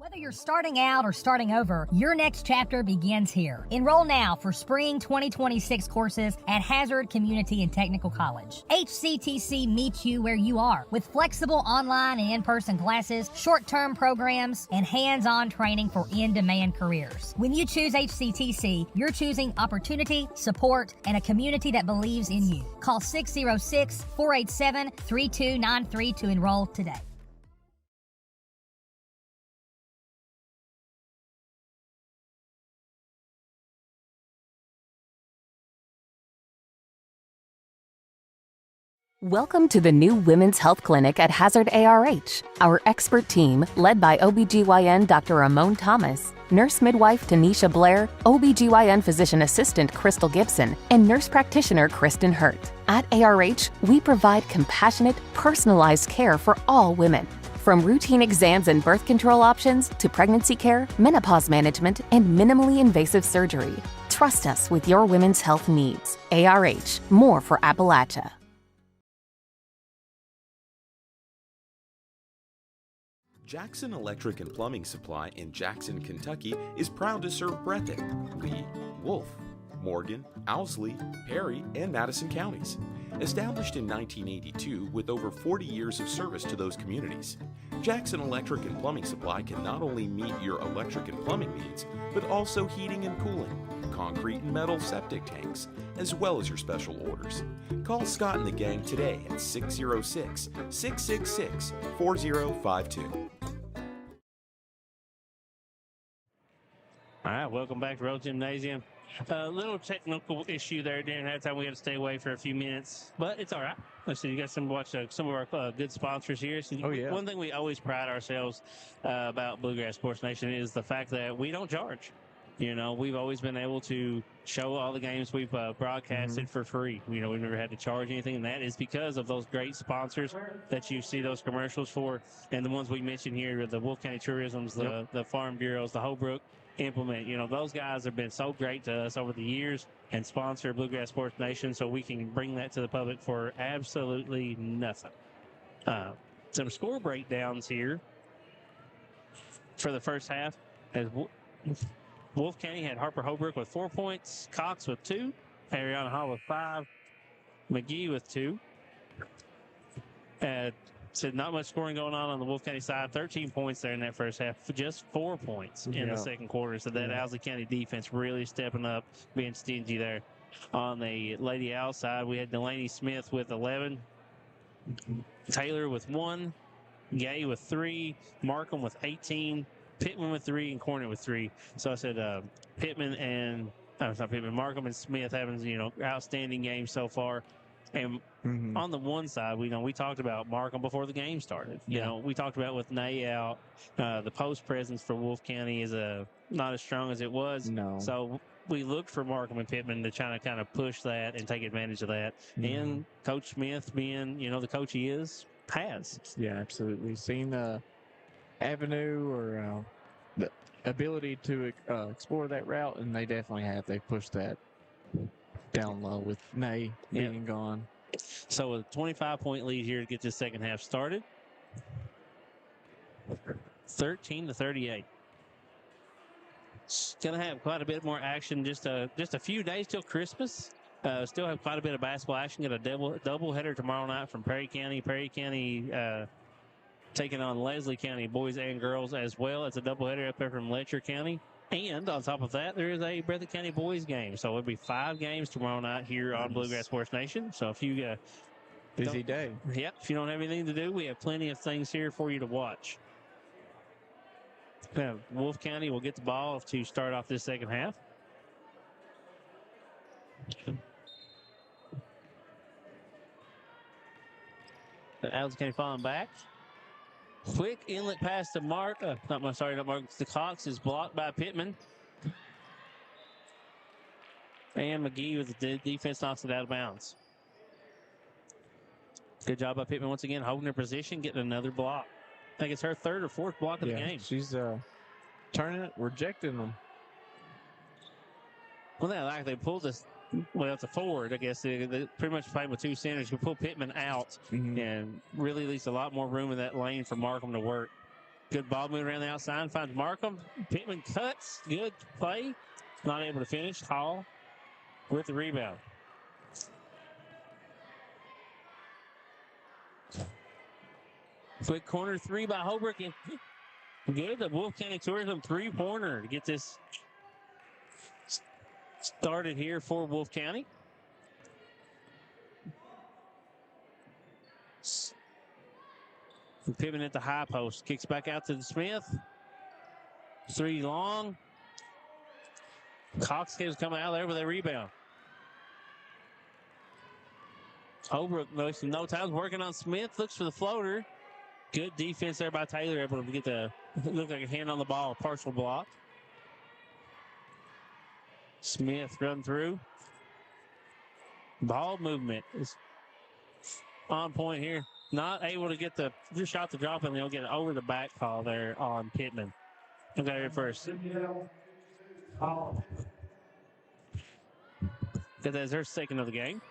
Whether you're starting out or starting over, your next chapter begins here. Enroll now for spring 2026 courses at Hazard Community and Technical College. HCTC meets you where you are with flexible online and in-person classes, short-term programs, and hands-on training for in-demand careers. When you choose HCTC, you're choosing opportunity, support, and a community that believes in you. Call 606-487-3293 to enroll today. Welcome to the new Women's Health Clinic at Hazard ARH. Our expert team, led by OBGYN Dr. Ramon Thomas, nurse midwife Tanisha Blair, OBGYN physician assistant Crystal Gibson, and nurse practitioner Kristen Hurt. At ARH, we provide compassionate, personalized care for all women. From routine exams and birth control options to pregnancy care, menopause management, and minimally invasive surgery. Trust us with your women's health needs. ARH, more for Appalachia. Jackson Electric and Plumbing Supply in Jackson, Kentucky is proud to serve Breathitt, Lee, Wolfe, Morgan, Owsley, Perry, and Madison counties. Established in 1982 with over 40 years of service to those communities, Jackson Electric and Plumbing Supply can not only meet your electric and plumbing needs, but also heating and cooling, concrete and metal septic tanks, as well as your special orders. Call Scott and the gang today at 606-666-4052. All right, welcome back to Road Gymnasium. A little technical issue there during that time. We had to stay away for a few minutes, but it's all right. Let's see, you got some watch some of our good sponsors here. So one thing we always pride ourselves about Bluegrass Sports Nation is the fact that we don't charge. You know, we've always been able to show all the games we've broadcasted for free. You know, we've never had to charge anything, and that is because of those great sponsors that you see those commercials for, and the ones we mentioned here, the Wolfe County Tourisms, the Farm Bureaus, the Holbrook Implement. You know, those guys have been so great to us over the years and sponsor Bluegrass Sports Nation, so we can bring that to the public for absolutely nothing. Some score breakdowns here for the first half. As Wolfe County had Harper Holbrook with 4 points, Cox with 2, Ariana Hall with 5, McGee with 2. Said not much scoring going on the Wolfe County side. 13 points there in that first half, just 4 points in the second quarter. So that Owsley County defense really stepping up, being stingy there. On the Lady Owl side, we had Delaney Smith with 11, Taylor with 1, Gay with 3, Markham with 18, Pittman with 3, and Cornet with 3. So I said Markham and Smith having, you know, outstanding games so far. And on the one side, we talked about Markham before the game started. You know, we talked about with Nay out, the post presence for Wolfe County is not as strong as it was. No. So we looked for Markham and Pittman to try to kind of push that and take advantage of that. And Coach Smith, being, you know, the coach he is, has. Yeah, absolutely. Seen the avenue or the ability to explore that route, and they definitely have. They pushed that down low with Nay being gone. So a 25-point lead here to get this second half started. 13-38. Going to have quite a bit more action. Just a few days till Christmas. Still have quite a bit of basketball action. Got a double header tomorrow night from Perry County. Perry County taking on Leslie County boys and girls, as well as a doubleheader up there from Letcher County. And on top of that, there is a Breathitt County boys game. So it'll be 5 games tomorrow night here on Bluegrass Sports Nation. So if you busy day. Yeah, if you don't have anything to do, we have plenty of things here for you to watch. Wolfe County will get the ball to start off this second half. Owsley County falling back. Quick inlet pass to Mark. Not Mark. The Cox is blocked by Pittman. And McGee with the defense knocks it out of bounds. Good job by Pittman once again, holding her position, getting another block. I think it's her third or fourth block of the game. She's turning it, rejecting them. Well, they pulled this. Well, it's a forward, I guess. They pretty much playing with 2 centers. You pull Pittman out and really leaves a lot more room in that lane for Markham to work. Good ball moving around the outside. Finds Markham. Pittman cuts. Good play. Not able to finish. Hall with the rebound. Quick corner three by Holbrook. And good. The Wolfe County Tourism three-pointer to get this started here for Wolfe County. Pittman at the high post. Kicks back out to Smith. Three long. Cox is coming out there with a rebound. Holbrook wasting no time working on Smith. Looks for the floater. Good defense there by Taylor. Able to get the look like a hand on the ball. Partial block. Smith run through. Ball movement is on point here. Not able to get the shot to drop, and they'll get an over the back call there on Pittman. Look at it first. That's their second of the game.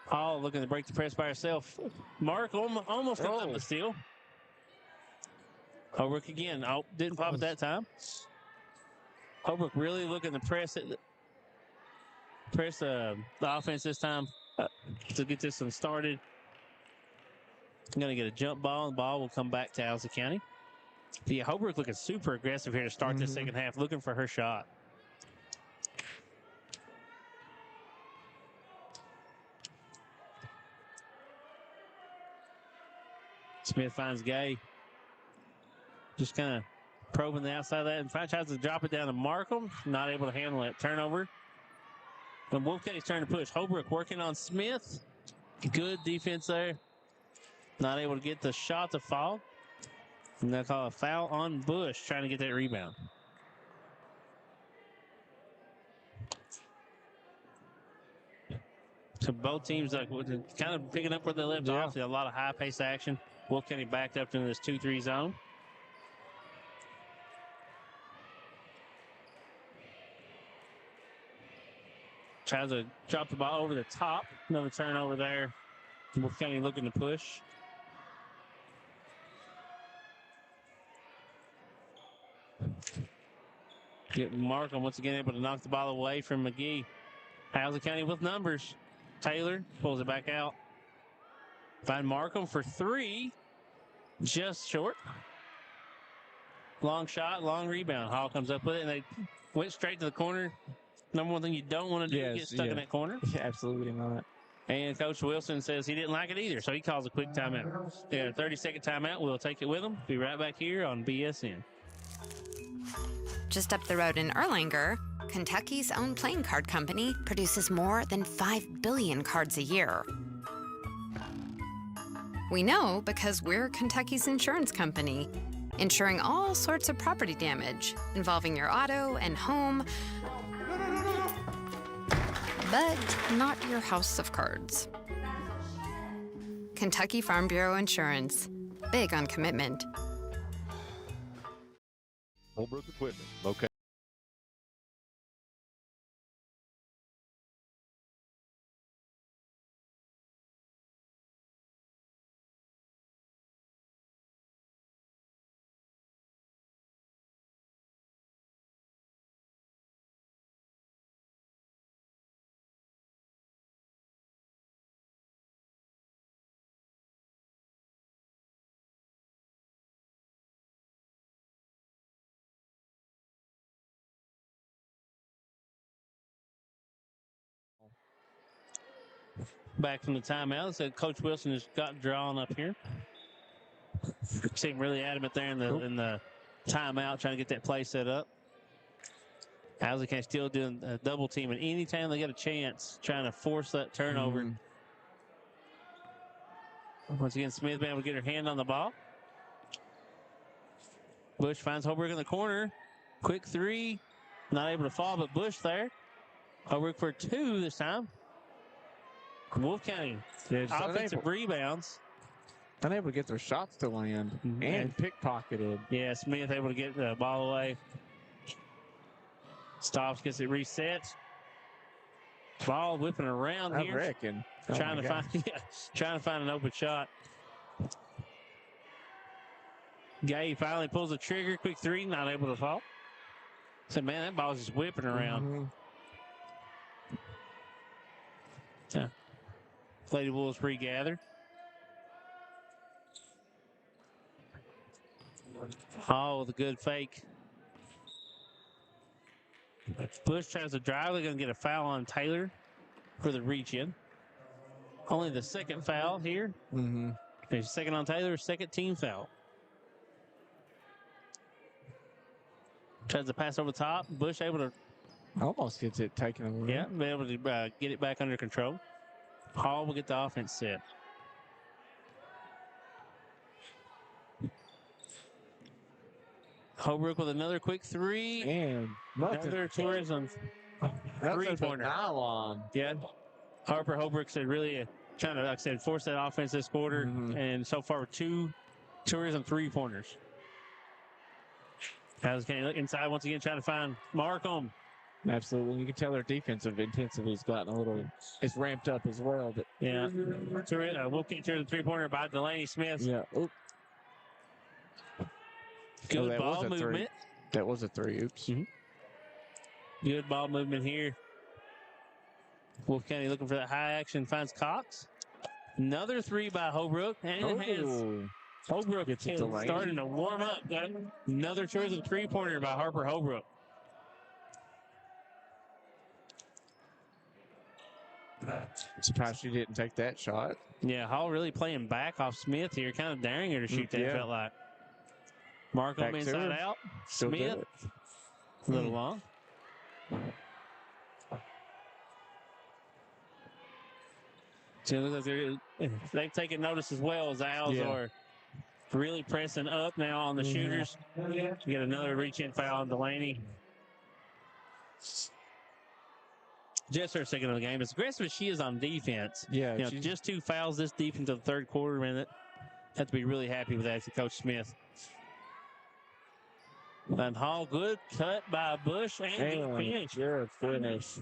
Hall looking to break the press by herself. Mark almost got up the steal. Holbrook again. Oh, didn't pop it that time. Holbrook really looking to press the offense this time to get this one started. Going to get a jump ball, and the ball will come back to Owsley County. Yeah, Holbrook looking super aggressive here to start this second half, looking for her shot. Smith finds Gay. Just kind of probing the outside of that, and tries to drop it down to Markham. Not able to handle it. Turnover. And Wolfe County's turn to push. Holbrook working on Smith. Good defense there. Not able to get the shot to fall. And they'll call a foul on Bush, trying to get that rebound. So both teams kind of picking up where they left off. A lot of high-paced action. Wolfe County backed up into this 2-3 zone. Tries to drop the ball over the top. Another turnover there. Wolfe County looking to push. Get Markham once again able to knock the ball away from McGee. Owsley County with numbers. Taylor pulls it back out. Find Markham for three. Just short. Long shot, long rebound. Hall comes up with it, and they went straight to the corner. Number one thing you don't want to do is get stuck in that corner. Absolutely not. And Coach Wilson says he didn't like it either, so he calls a quick timeout. They got a 30-second timeout. We'll take it with them. Be right back here on BSN. Just up the road in Erlanger, Kentucky's own playing card company produces more than 5 billion cards a year. We know because we're Kentucky's insurance company, insuring all sorts of property damage involving your auto and home, but not your house of cards. Kentucky Farm Bureau Insurance. Big on commitment. Holbrook Equipment, located. Back from the timeout. So Coach Wilson has got drawn up here. Seemed really adamant there in the timeout, trying to get that play set up. Owsley County still doing a double team, and anytime they get a chance, trying to force that turnover. Once again, Smith been able to get her hand on the ball. Bush finds Holbrook in the corner. Quick three. Not able to fall, but Bush there. Holbrook for two this time. Wolfe County offensive rebounds. Unable to get their shots to land and pickpocketed. Yeah, Smith able to get the ball away. Stops, gets it reset. Ball whipping around I here. reckon. Trying to find an open shot. Gay finally pulls the trigger. Quick three, not able to fall. Said, man, that ball's just whipping around. Yeah. Lady Wolves regather. Oh, the good fake. Bush tries to drive. They're going to get a foul on Taylor for the reach in. Only the second foul here. There's second on Taylor, second team foul. Tries to pass over the top. Bush able to. Almost gets it taken away. Yeah, be able to get it back under control. Hall will get the offense set. Holbrook with another quick three. And another tourism three-pointer. Nylon. Yeah. Harper Holbrook said really trying to, like I said, force that offense this quarter. And so far, 2 tourism three-pointers. How's Kenny look inside once again, trying to find Markham. Absolutely. You can tell their defensive intensity has gotten a little, it's ramped up as well. But yeah. Wolfe County tourism three-pointer by Delaney Smith. Yeah. Oop. Good ball movement. That was a three. Oops. Good ball movement here. Wolfe County looking for that high action, finds Cox. Another three by Holbrook. And Holbrook starting to warm up. Got another tourism three-pointer by Harper Holbrook. Surprised she didn't take that shot. Yeah, Hall really playing back off Smith here, kind of daring her to shoot that, felt like. Markham inside out. Smith. A little long. So it looks like they've taken notice as well as the Owls are really pressing up now on the shooters. You get another reach-in foul on Delaney. Just her second of the game. As aggressive as she is on defense. Yeah. Just 2 fouls this deep into the third quarter. Man, have to be really happy with that for Coach Smith. And Hall, good cut by Bush and good finish. Good finish.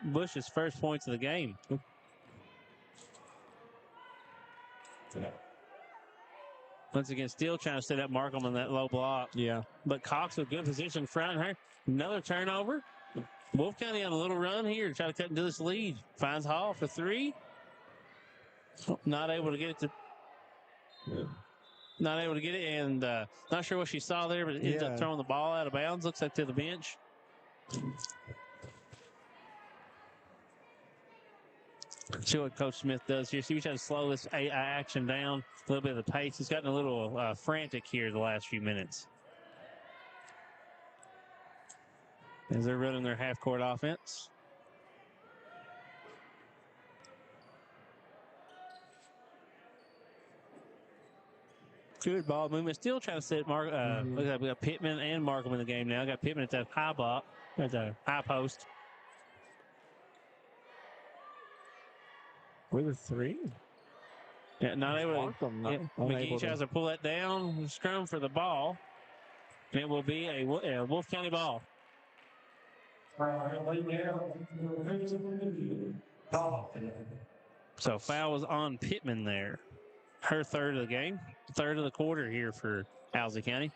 Bush's first points of the game. Once again, still trying to set up Markham on that low block. Yeah. But Cox with good position front her. Another turnover. Wolfe County on a little run here to try to cut into this lead. Finds Hall for 3. Not able to get it and not sure what she saw there, but ends up throwing the ball out of bounds. Looks like to the bench. See what Coach Smith does here. See, we try to slow this action down a little bit of the pace. He's gotten a little frantic here the last few minutes. As they're running their half-court offense. Good ball movement. Still trying to set Look at that. We got Pittman and Markham in the game now. Got Pittman at that high block. At the high post. With a 3? Yeah, not able to. McGee tries to pull that down. Scrum for the ball. And it will be a Wolfe County ball. So foul was on Pittman there. Her third of the game. Third of the quarter here for Owsley County.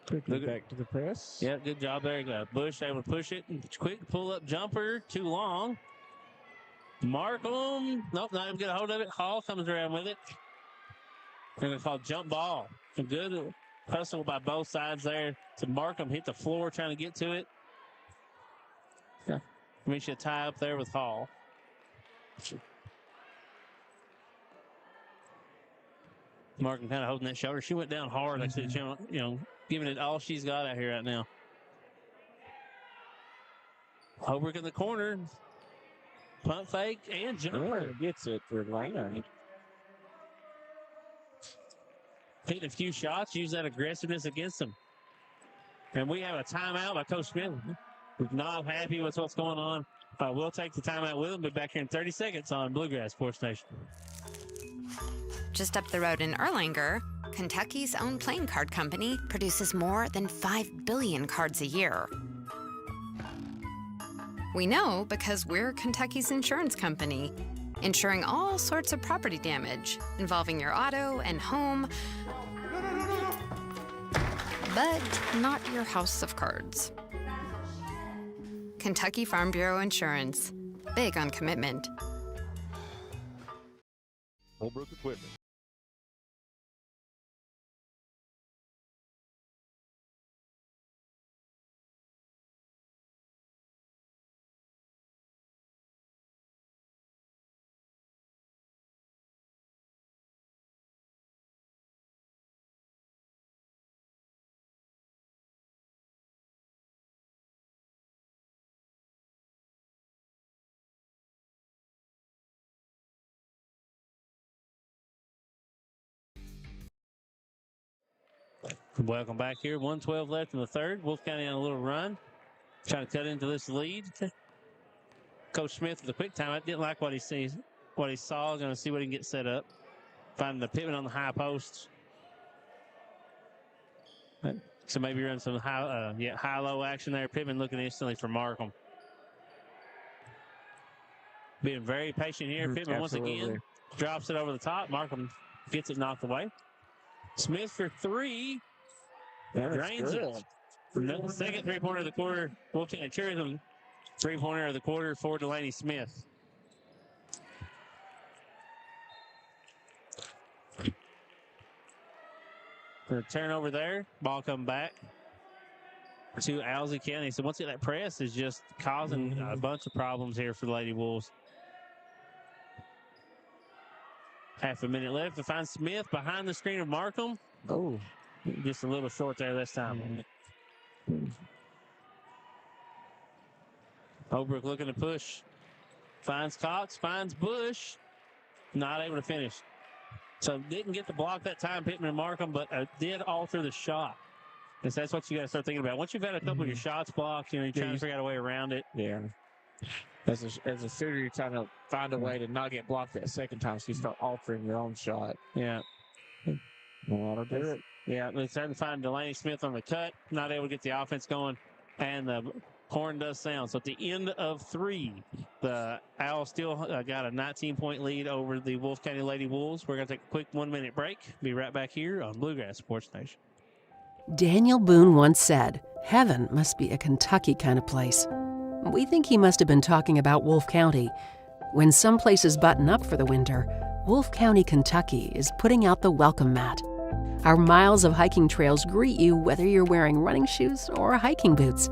Quickly back to the press. Yeah, good job there. Bush able to push it. Quick pull-up jumper. Too long. Markham. Nope, not even get a hold of it. Hall comes around with it. They're going to call jump ball. A good hustle by both sides there. So Markham hit the floor trying to get to it. Yeah. We should tie up there with Hall. Markham kind of holding that shoulder. She went down hard. I said, giving it all she's got out here right now. Holbrook in the corner. Pump fake and jumper. Gets it for Atlanta. Hit a few shots, use that aggressiveness against them. And we have a timeout by Coach Smith. We're not happy with what's going on. We'll take the timeout with them. Be back here in 30 seconds on Bluegrass Sports Nation. Just up the road in Erlanger, Kentucky's own playing card company produces more than 5 billion cards a year. We know because we're Kentucky's insurance company, insuring all sorts of property damage involving your auto and home, but not your house of cards. Kentucky Farm Bureau Insurance. Big on commitment. Holbrook Equipment. Welcome back here. 1:12 left in the third. Wolfe County on a little run. Trying to cut into this lead. Coach Smith with a quick time. I didn't like what he saw. Going to see what he can get set up. Finding the Pittman on the high post. So maybe run some high-low action there. Pittman looking instantly for Markham. Being very patient here. Pittman once again drops it over the top. Markham gets it knocked away. Smith for three. Drains it. Second three-pointer of the quarter. Wolfe County Tourism. Three-pointer of the quarter for Delaney Smith. For a turnover there. Ball coming back to Owsley County. So once again, that press is just causing a bunch of problems here for the Lady Wolves. Half a minute left to find Smith behind the screen of Markham. Oh, just a little short there this time. Holbrook looking to push. Finds Cox, finds Bush. Not able to finish. So didn't get the block that time, Pittman and Markham, but did alter the shot. Because that's what you got to start thinking about. Once you've had a couple of your shots blocked, you're trying to figure out a way around it. Yeah. As a shooter, you're trying to find a way to not get blocked that second time, so you start altering your own shot. Yeah. Well, do it. Yeah, they're starting to find Delaney Smith on the cut. Not able to get the offense going. And the horn does sound. So at the end of three, the Owls still got a 19-point lead over the Wolfe County Lady Wolves. We're going to take a quick 1-minute break. Be right back here on Bluegrass Sports Nation. Daniel Boone once said, "Heaven must be a Kentucky kind of place." We think he must have been talking about Wolfe County. When some places button up for the winter, Wolfe County, Kentucky is putting out the welcome mat. Our miles of hiking trails greet you whether you're wearing running shoes or hiking boots.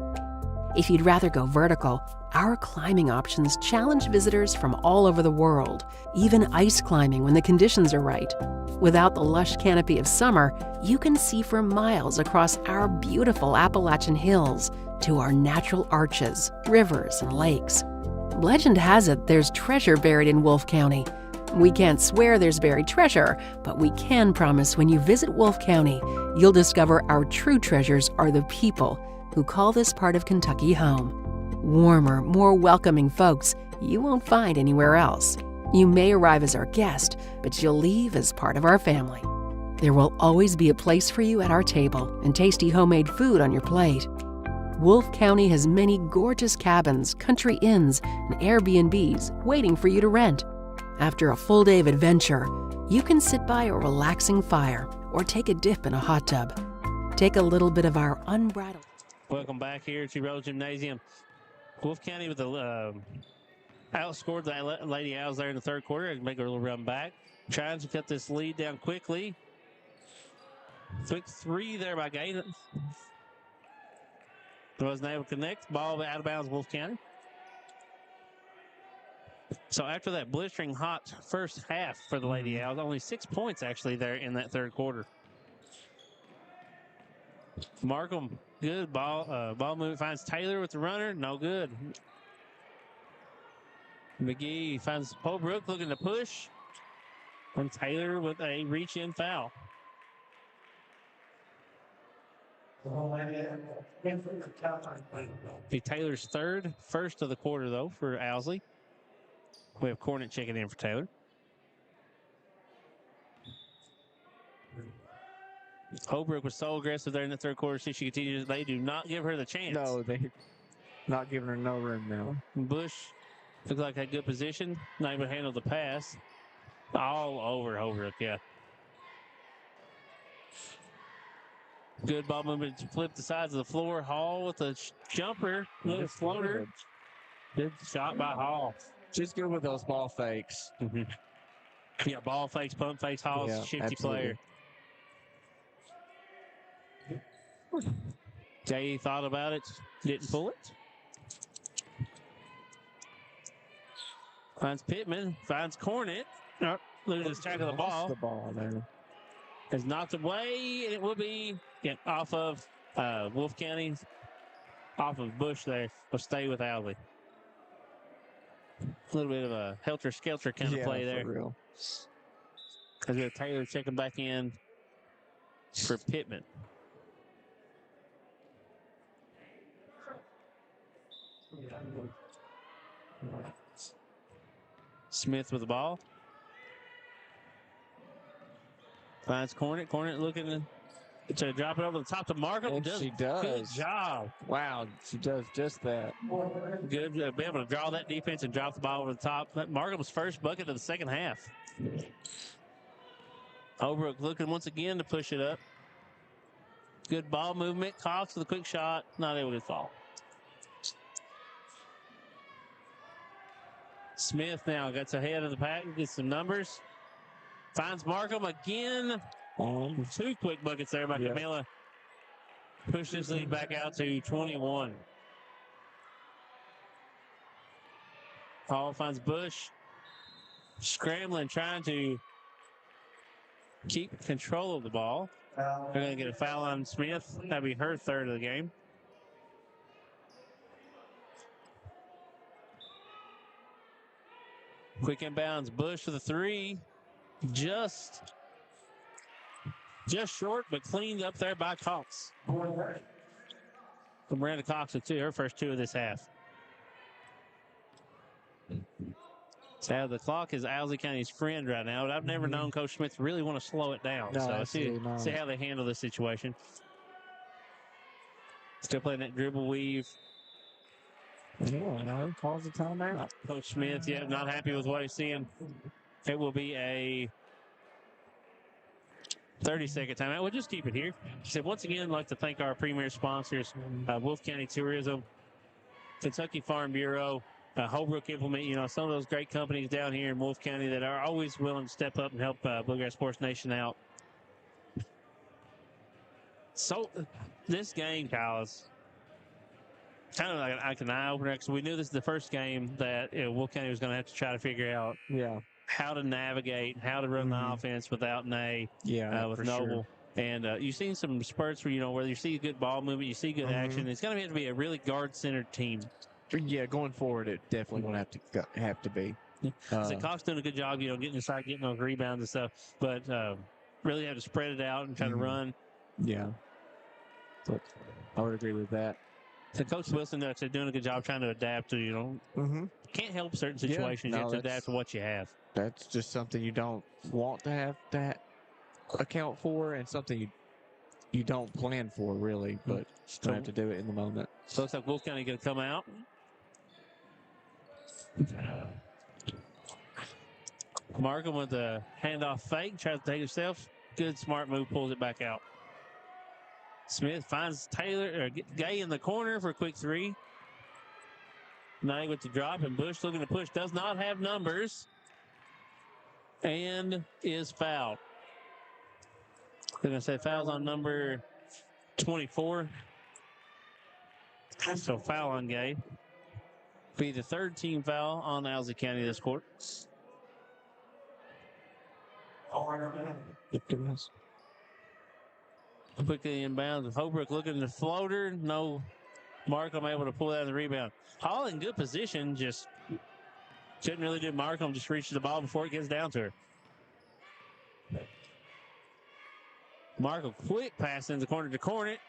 If you'd rather go vertical, our climbing options challenge visitors from all over the world, even ice climbing when the conditions are right. Without the lush canopy of summer, you can see for miles across our beautiful Appalachian hills to our natural arches, rivers, and lakes. Legend has it there's treasure buried in Wolfe County. We can't swear there's buried treasure, but we can promise when you visit Wolfe County, you'll discover our true treasures are the people who call this part of Kentucky home. Warmer, more welcoming folks you won't find anywhere else. You may arrive as our guest, but you'll leave as part of our family. There will always be a place for you at our table and tasty homemade food on your plate. Wolfe County has many gorgeous cabins, country inns, and Airbnbs waiting for you to rent. After a full day of adventure, you can sit by a relaxing fire or take a dip in a hot tub. Take a little bit of our unbridled... Welcome back here to Rose Gymnasium. Wolfe County with the outscored the Lady Owls there in the third quarter and make a little run back. Trying to cut this lead down quickly. Quick three there by Gaines. Wasn't able to connect. Ball out of bounds, Wolfe County. So after that blistering hot first half for the Lady Owls, only 6 points actually there in that third quarter. Markham, good ball. Ball move finds Taylor with the runner. No good. McGee finds Holbrook looking to push. And Taylor with a reach-in foul. Be Taylor's first of the quarter, though, for Owsley. We have Cornett checking in for Taylor. Holbrook was so aggressive there in the third quarter. See, she continues. They do not give her the chance. No, Not giving her no room now. Bush looks like a good position. Not able to handle the pass. All over Holbrook, yeah. Good ball movement to flip the sides of the floor. Hall with a jumper, little floater. Good shot by Hall. She's good with those ball fakes. Mm-hmm. Yeah, ball fakes, pump fakes. Hall's Yeah, shifty absolutely. player. Jay thought about it, didn't pull it. Finds Pittman, finds Cornet. Loses track of the ball. The ball there. Is knocked away, and it will be off of Wolfe County, off of Bush there. Will stay with Owsley. A little bit of a helter-skelter kind of play there. For real. Because we have Taylor checking back in for Pittman. Smith with the ball. Finds Cornet. Cornet looking to drop it over the top to Markham. And she does. Good job. Wow, she does just that. Good to be able to draw that defense and drop the ball over the top. Markham's first bucket of the second half. Holbrook looking once again to push it up. Good ball movement. Cox with a quick shot. Not able to fall. Smith now gets ahead of the pack and gets some numbers. Finds Markham again. Two quick buckets there by Camilla. Push this lead back out to 21. Hall finds Bush. Scrambling, trying to keep control of the ball. They're going to get a foul on Smith. That'll be her third of the game. Quick inbounds. Bush with a three. Just short, but cleaned up there by Cox. From Miranda Cox with her first two of this half. So the clock is Owsley County's friend right now, but I've never known Coach Smith really want to slow it down. No, so see how they handle this situation. Still playing that dribble weave. Yeah, no, calls the timeout. Coach Smith, not happy with what he's seeing. It will be a 30-second timeout. We'll just keep it here. He said, once again, I'd like to thank our premier sponsors, Wolfe County Tourism, Kentucky Farm Bureau, Holbrook Implement, some of those great companies down here in Wolfe County that are always willing to step up and help Bluegrass Sports Nation out. So this game, Kyle, is kind of like an eye-opener because we knew this is the first game that Wolfe County was going to have to try to figure out how to navigate, how to run the offense without Nay, with Noble. Sure. And you've seen some spurts where, where you see good ball movement, you see good action. It's going to have to be a really guard-centered team. Yeah, going forward, it definitely going to have to be. So Cox doing a good job, getting inside, getting those rebounds and stuff, but really have to spread it out and try to run. Yeah, but I would agree with that. So Coach Wilson actually doing a good job trying to adapt to, can't help certain situations. You have to adapt to what you have. That's just something you don't want to have to account for, and something you don't plan for, really, but you have to do it in the moment. So looks like Wolfe County going to come out. Markham with a handoff fake, tries to take himself. Good, smart move, pulls it back out. Smith finds Gay in the corner for a quick three. Knight with the drop, and Bush looking to push. Does not have numbers. And is fouled. They're going to say fouls on number 24. So foul on Gay. Be the third team foul on Owsley County this quarter. Quickly inbounds with Holbrook looking to floater. No Markham able to pull out the rebound. Hall in good position, just couldn't really do Markham, just reaches the ball before it gets down to her. Markham quick pass in the corner to Cornet.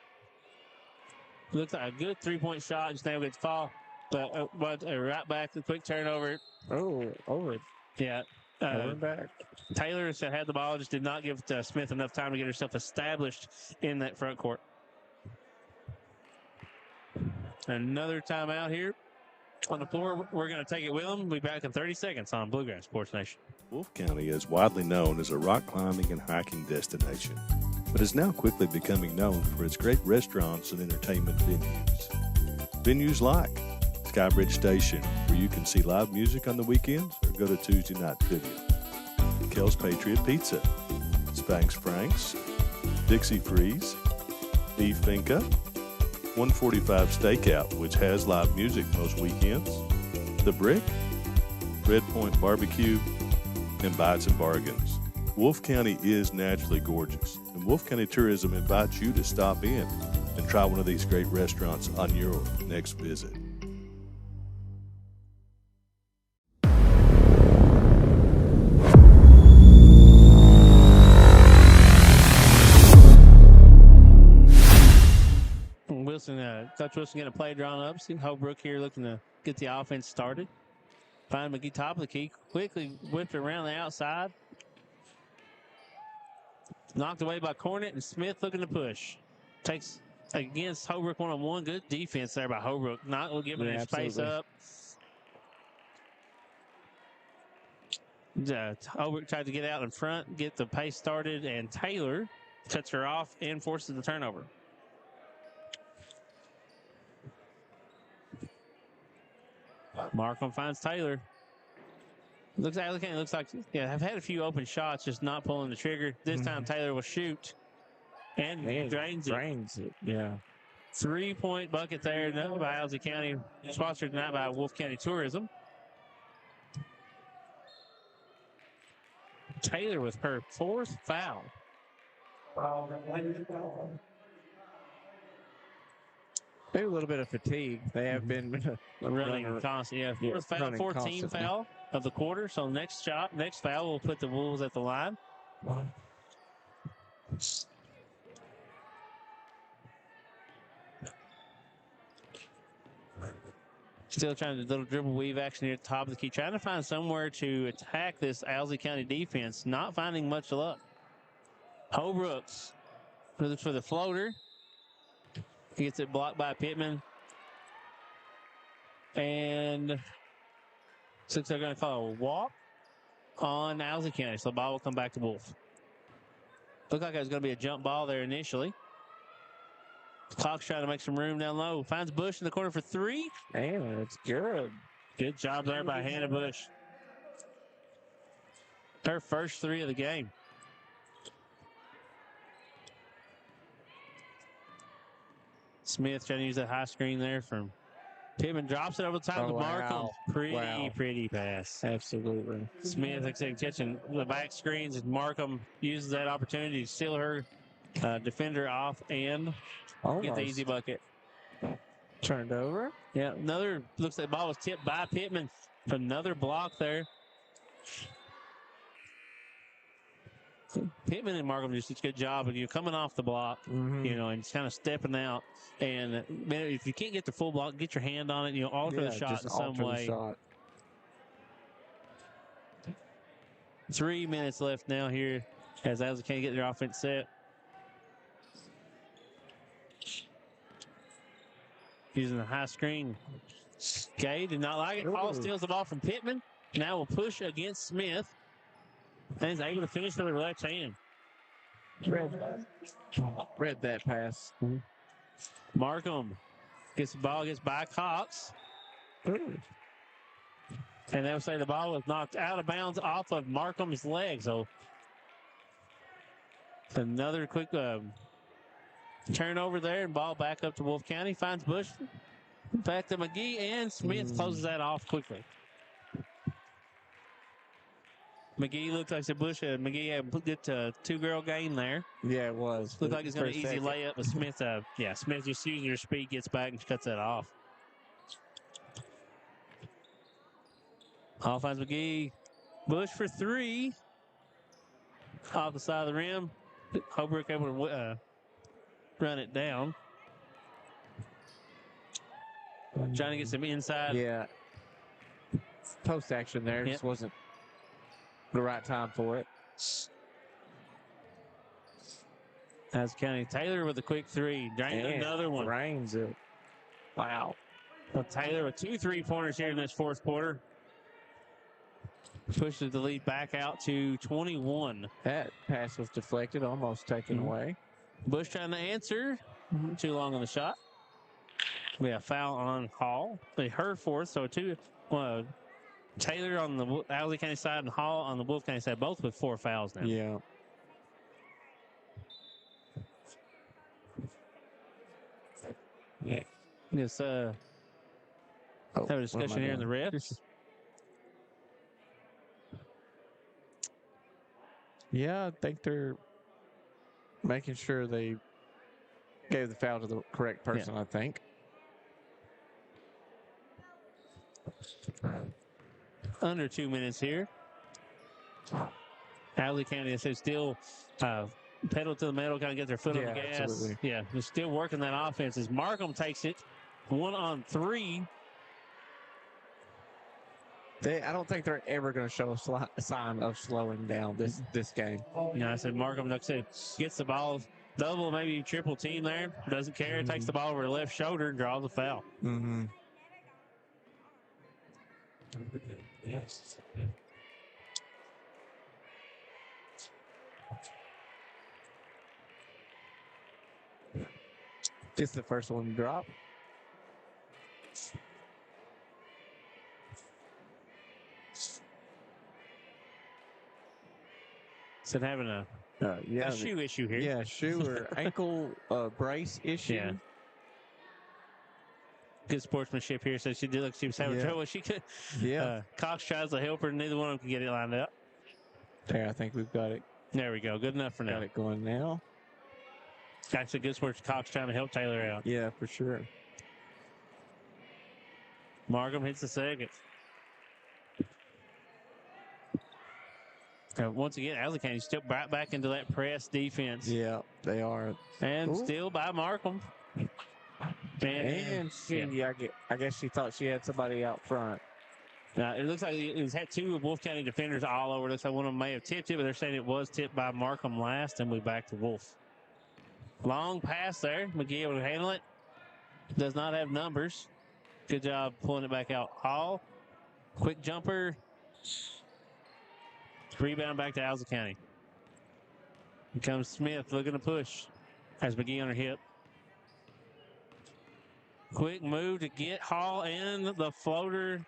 Looks like a good three-point shot. Just now gets fall. But right back, the quick turnover. Oh, over. Yeah. Back. Taylor had the ball, just did not give Smith enough time to get herself established in that front court. Another timeout here on the floor. We're going to take it with them. We'll be back in 30 seconds on Bluegrass Sports Nation. Wolfe County is widely known as a rock climbing and hiking destination, but is now quickly becoming known for its great restaurants and entertainment venues. Venues like Skybridge Station, where you can see live music on the weekends or go to Tuesday night trivia. Kel's Patriot Pizza, Spanx Frank's, Dixie Freeze, Beef Finca, 145 Stakeout, which has live music most weekends, The Brick, Red Point Barbecue, and Bites and Bargains. Wolfe County is naturally gorgeous, and Wolfe County Tourism invites you to stop in and try one of these great restaurants on your next visit. Coach Wilson getting a play drawn up. See Holbrook here looking to get the offense started. Find McGee top of the key. Quickly whipped around the outside. Knocked away by Cornett, and Smith looking to push. Takes against Holbrook one-on-one. Good defense there by Holbrook. Not giving any space up. Holbrook tried to get out in front, get the pace started, and Taylor cuts her off and forces the turnover. Markham finds Taylor. Looks like, yeah, I've had a few open shots, just not pulling the trigger. This time Taylor will shoot and drains it. Yeah. 3-point bucket there by Owsley County, sponsored tonight by Wolfe County Tourism. Taylor with her 4th foul. Maybe a little bit of fatigue. They have been running constantly. Yeah, 4th foul, 14th foul of the quarter. So next foul will put the Wolves at the line. Still trying to do a little dribble weave action here at the top of the key. Trying to find somewhere to attack this Owsley County defense. Not finding much luck. Holbrooks looks for the floater. He gets it blocked by Pittman. And looks like they're going to call a walk on Owsley County. So the ball will come back to Wolfe. Looked like it was going to be a jump ball there initially. Cox trying to make some room down low. Finds Bush in the corner for 3. Damn, it's good. Good job there by Hannah Bush. Her first 3 of the game. Smith trying to use that high screen there from Pittman. Drops it over the top of Markham. Pretty pass. Absolutely. Smith, like I said, catching the back screens. Markham uses that opportunity to steal her defender off and get the easy bucket. Turned over. Yeah, looks like the ball was tipped by Pittman. Another block there. Pittman and Markham just did a good job of coming off the block, and just kind of stepping out. And if you can't get the full block, get your hand on it, alter the shot in some way. 3 minutes left now here as Owsley can't get their offense set. Using the high screen. Gay did not like it. Paul steals the ball from Pittman. Now will push against Smith. And he's able to finish with her left hand. Read that pass. Markham gets the ball, gets by Cox. And they'll say the ball was knocked out of bounds off of Markham's leg. So another quick turnover there and ball back up to Wolfe County. Finds Bush. Back to McGee, and Smith closes that off quickly. McGee looked like McGee had a good 2-girl game there. Yeah, it was. Looked like it's going to be an easy layup, but Smith, Smith just using her speed, gets back and cuts that off. Hall finds McGee. Bush for 3. Off the side of the rim. Holbrook able to run it down. Trying to get some inside. Yeah. Post action there. Just wasn't the right time for it. That's County. Taylor with a quick 3. Drains another one. Drains it. Wow. Well, Taylor with 2 3-pointers here in this fourth quarter. Pushes the lead back out to 21. That pass was deflected, almost taken away. Bush trying to answer. Too long on the shot. We have foul on Hall. Her fourth, so Taylor on the Owsley County side and Hall on the Wolfe County side, both with 4 fouls now. Yeah. Just have a discussion here in the refs. Yeah, I think they're making sure they gave the foul to the correct person, I think. Under 2 minutes here. Owsley County is still pedal to the metal, kind of get their foot on the gas. Absolutely. Yeah, they're still working that offense as Markham takes it 1-on-3. I don't think they're ever going to show a sign of slowing down this game. I said Markham, like I said, gets the ball, double, maybe triple team there. Doesn't care. Takes the ball over the left shoulder and draws the foul. Mm-hmm. It's the first one to drop. So having a shoe issue here. Yeah, shoe or ankle brace issue. Yeah. Good sportsmanship here. So she did look, she was having trouble. She could. Yeah. Cox tries to help her. Neither one of them can get it lined up. There, I think we've got it. There we go. Good enough for now. Got it going now. Actually, good sports. Cox trying to help Taylor out. Yeah, for sure. Markham hits the second. Once again, Owsley County still back into that press defense. Yeah, they are. And still by Markham. And I guess she thought she had somebody out front. It looks like it had 2 Wolfe County defenders all over. Looks like one of them may have tipped it, but they're saying it was tipped by Markham last, and we back to Wolfe. Long pass there. McGee able to handle it. Does not have numbers. Good job pulling it back out. Hall. Quick jumper. Rebound back to Owsley County. Here comes Smith looking to push. Has McGee on her hip. Quick move to get Hall in the floater.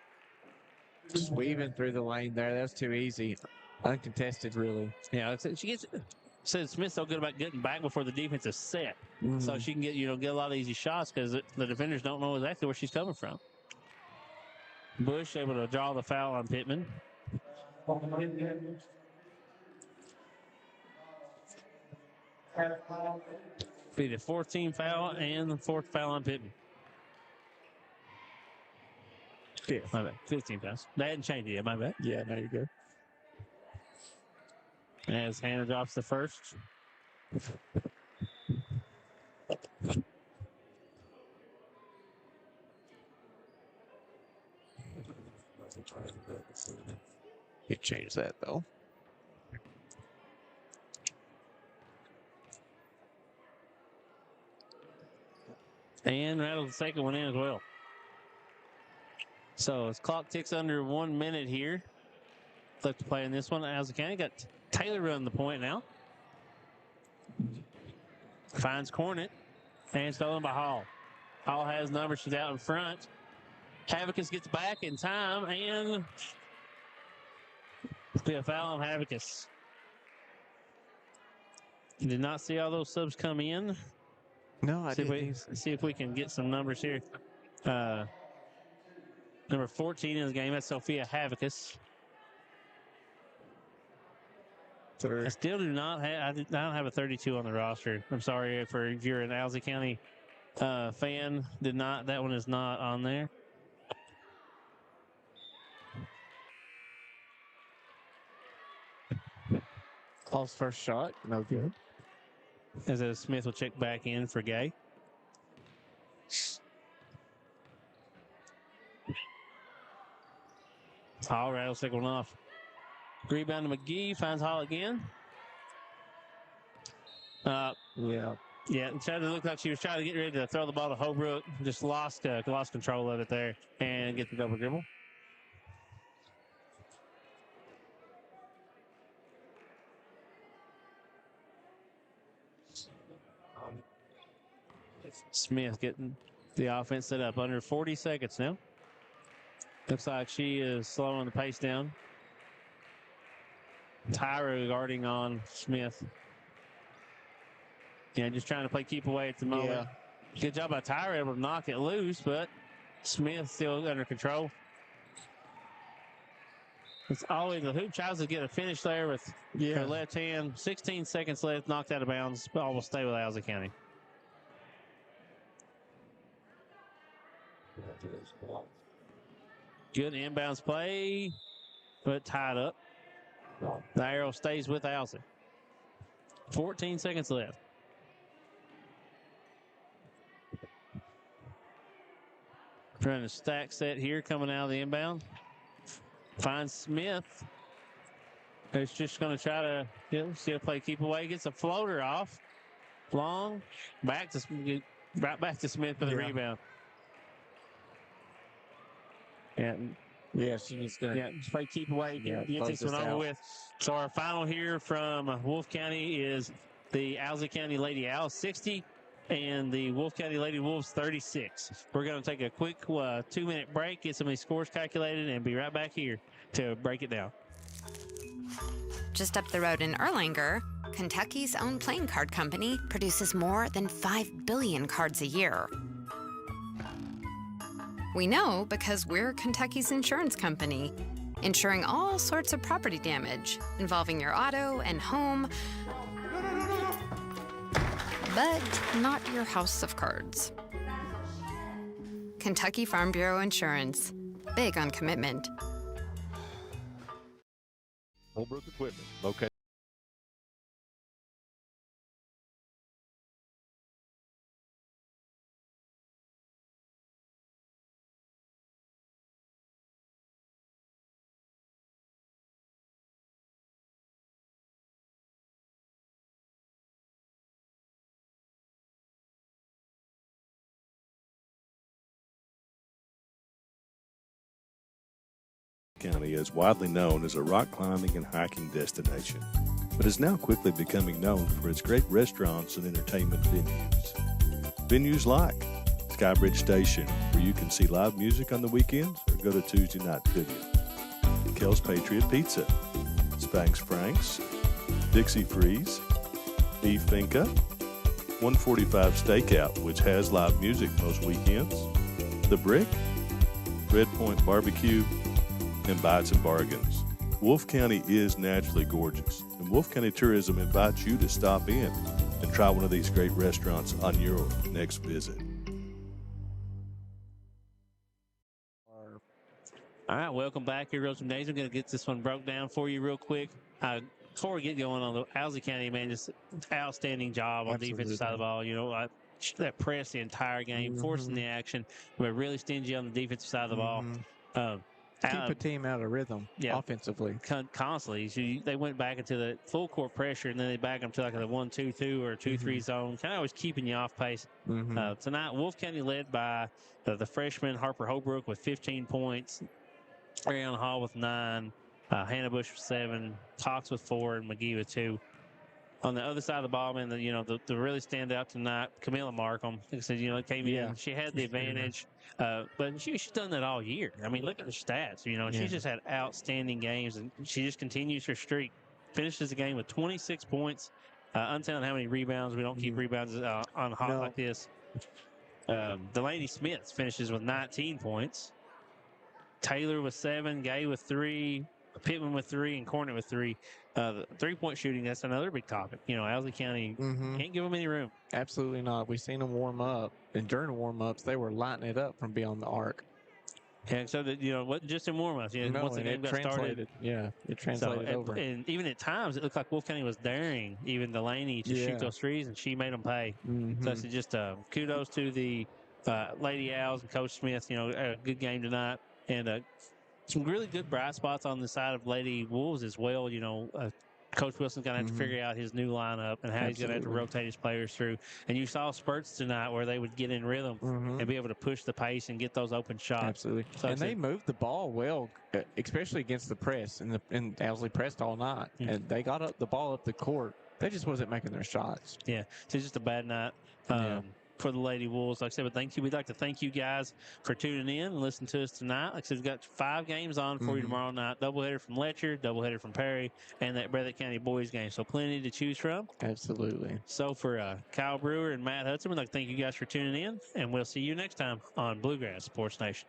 Just weaving through the lane there. That's too easy. Uncontested, really. Yeah, she gets. Said Smith's so good about getting back before the defense is set, so she can get a lot of easy shots because the defenders don't know exactly where she's coming from. Bush able to draw the foul on Pittman. Be the 14th foul and the 4th foul on Pittman. My bad. 15 fouls. They hadn't changed it yet. My bad. Yeah, there you go. As Hannah drops the first. You change that though. And rattled the second one in as well. So as clock ticks under 1 minute here. Left to play in this one. Owsley County got Taylor running the point now. Finds Cornett. And stolen by Hall. Hall has numbers. She's out in front. Havicus gets back in time and be a foul on Havicus. Did not see all those subs come in. No, I didn't. See if we can get some numbers here. Number 14 in the game, that's Sophia Havicus. I still do not have. I don't have a 32 on the roster. I'm sorry if you're an Owsley County fan. That one is not on there. Hall's first shot, no good. As Smith will check back in for Gay. Hall rattles second one off. Rebound to McGee, finds Hall again. Yeah. Yeah, it looked like she was trying to get ready to throw the ball to Holbrook. Just lost control of it there and get the double dribble. Smith getting the offense set up under 40 seconds now. Looks like she is slowing the pace down. Tyra guarding on Smith. Yeah, just trying to play keep away at the moment. Yeah. Good job by Tyra, able to knock it loose, but Smith still under control. It's always the hoop tries to get a finish there with her left hand. 16 seconds left, knocked out of bounds. Ball will stay with Owsley County. Good inbounds play, but tied up. The arrow stays with Owsley. 14 seconds left. Trying to stack set here coming out of the inbound. Finds Smith. It's just going to try to still play keep away. Gets a floater off. Long. Right back to Smith for the rebound. Yeah, she needs to. Yeah, just play keep away. Get this one over with. So our final here from Wolfe County is the Owsley County Lady Owls 60 and the Wolfe County Lady Wolves 36. We're going to take a quick 2-minute break, get some of these scores calculated, and be right back here to break it down. Just up the road in Erlanger, Kentucky's own playing card company produces more than 5 billion cards a year. We know because we're Kentucky's insurance company, insuring all sorts of property damage involving your auto and home, but not your house of cards. Kentucky Farm Bureau Insurance. Big on commitment. Holbrook Equipment, located. County is widely known as a rock climbing and hiking destination, but is now quickly becoming known for its great restaurants and entertainment venues. Venues like Skybridge Station, where you can see live music on the weekends or go to Tuesday night trivia. Kel's Patriot Pizza, Spanx Frank's, Dixie Freeze, Beef Finca, 145 Stakeout, which has live music most weekends, The Brick, Red Point Barbecue, and Bites and Bargains. Wolfe County is naturally gorgeous, and Wolfe County Tourism invites you to stop in and try one of these great restaurants on your next visit. All right, welcome back here, Gymnasium. I'm going to get this one broke down for you real quick. Before we get going on the Owsley County, man, just outstanding job on the defensive side of the ball. You know, that press the entire game, forcing the action. We're really stingy on the defensive side of the ball. Keep a team out of rhythm offensively. Constantly. They went back into the full court pressure, and then they back them to like a 1-2-2 or 2-3 zone, kind of always keeping you off pace. Tonight, Wolfe County led by the freshman Harper Holbrook with 15 points, Ariana Hall with 9, Hannah Bush with 7, Cox with 4, and McGee with 2. On the other side of the ball, man, the really stand out tonight, Camilla Markham. Like I said, came in. She had the advantage, but she's done that all year. I mean, look at her stats. She's just had outstanding games, and she just continues her streak. Finishes the game with 26 points. Untelling how many rebounds. We don't keep rebounds on hot like this. Delaney Smith finishes with 19 points. Taylor with 7, Gay with 3, Pittman with 3, and Cornett with 3. The three-point shooting, that's another big topic. Owsley County can't give them any room. Absolutely not. We've seen them warm up, and during the warm-ups, they were lighting it up from beyond the arc. Yeah, so that, wasn't just in warm-ups. Once the game got started. Yeah, it translated over. And even at times, it looked like Wolfe County was daring even Delaney to shoot those threes, and she made them pay. So it's just kudos to the Lady Owls and Coach Smith. A good game tonight. And some really good bright spots on the side of Lady Wolves as well. Coach Wilson's going to have to figure out his new lineup and how he's going to have to rotate his players through. And you saw spurts tonight where they would get in rhythm and be able to push the pace and get those open shots. Absolutely. So and they moved the ball well, especially against the press. And Owsley pressed all night. And they got the ball up the court. They just wasn't making their shots. Yeah. So it's just a bad night. For the Lady Wolves. Like I said, but thank you. We'd like to thank you guys for tuning in and listening to us tonight. Like I said, we've got 5 games on for you tomorrow night. Doubleheader from Letcher, doubleheader from Perry, and that Breathitt County boys game. So plenty to choose from. Absolutely. So for Kyle Brewer and Matt Hudson, we'd like to thank you guys for tuning in, and we'll see you next time on Bluegrass Sports Nation.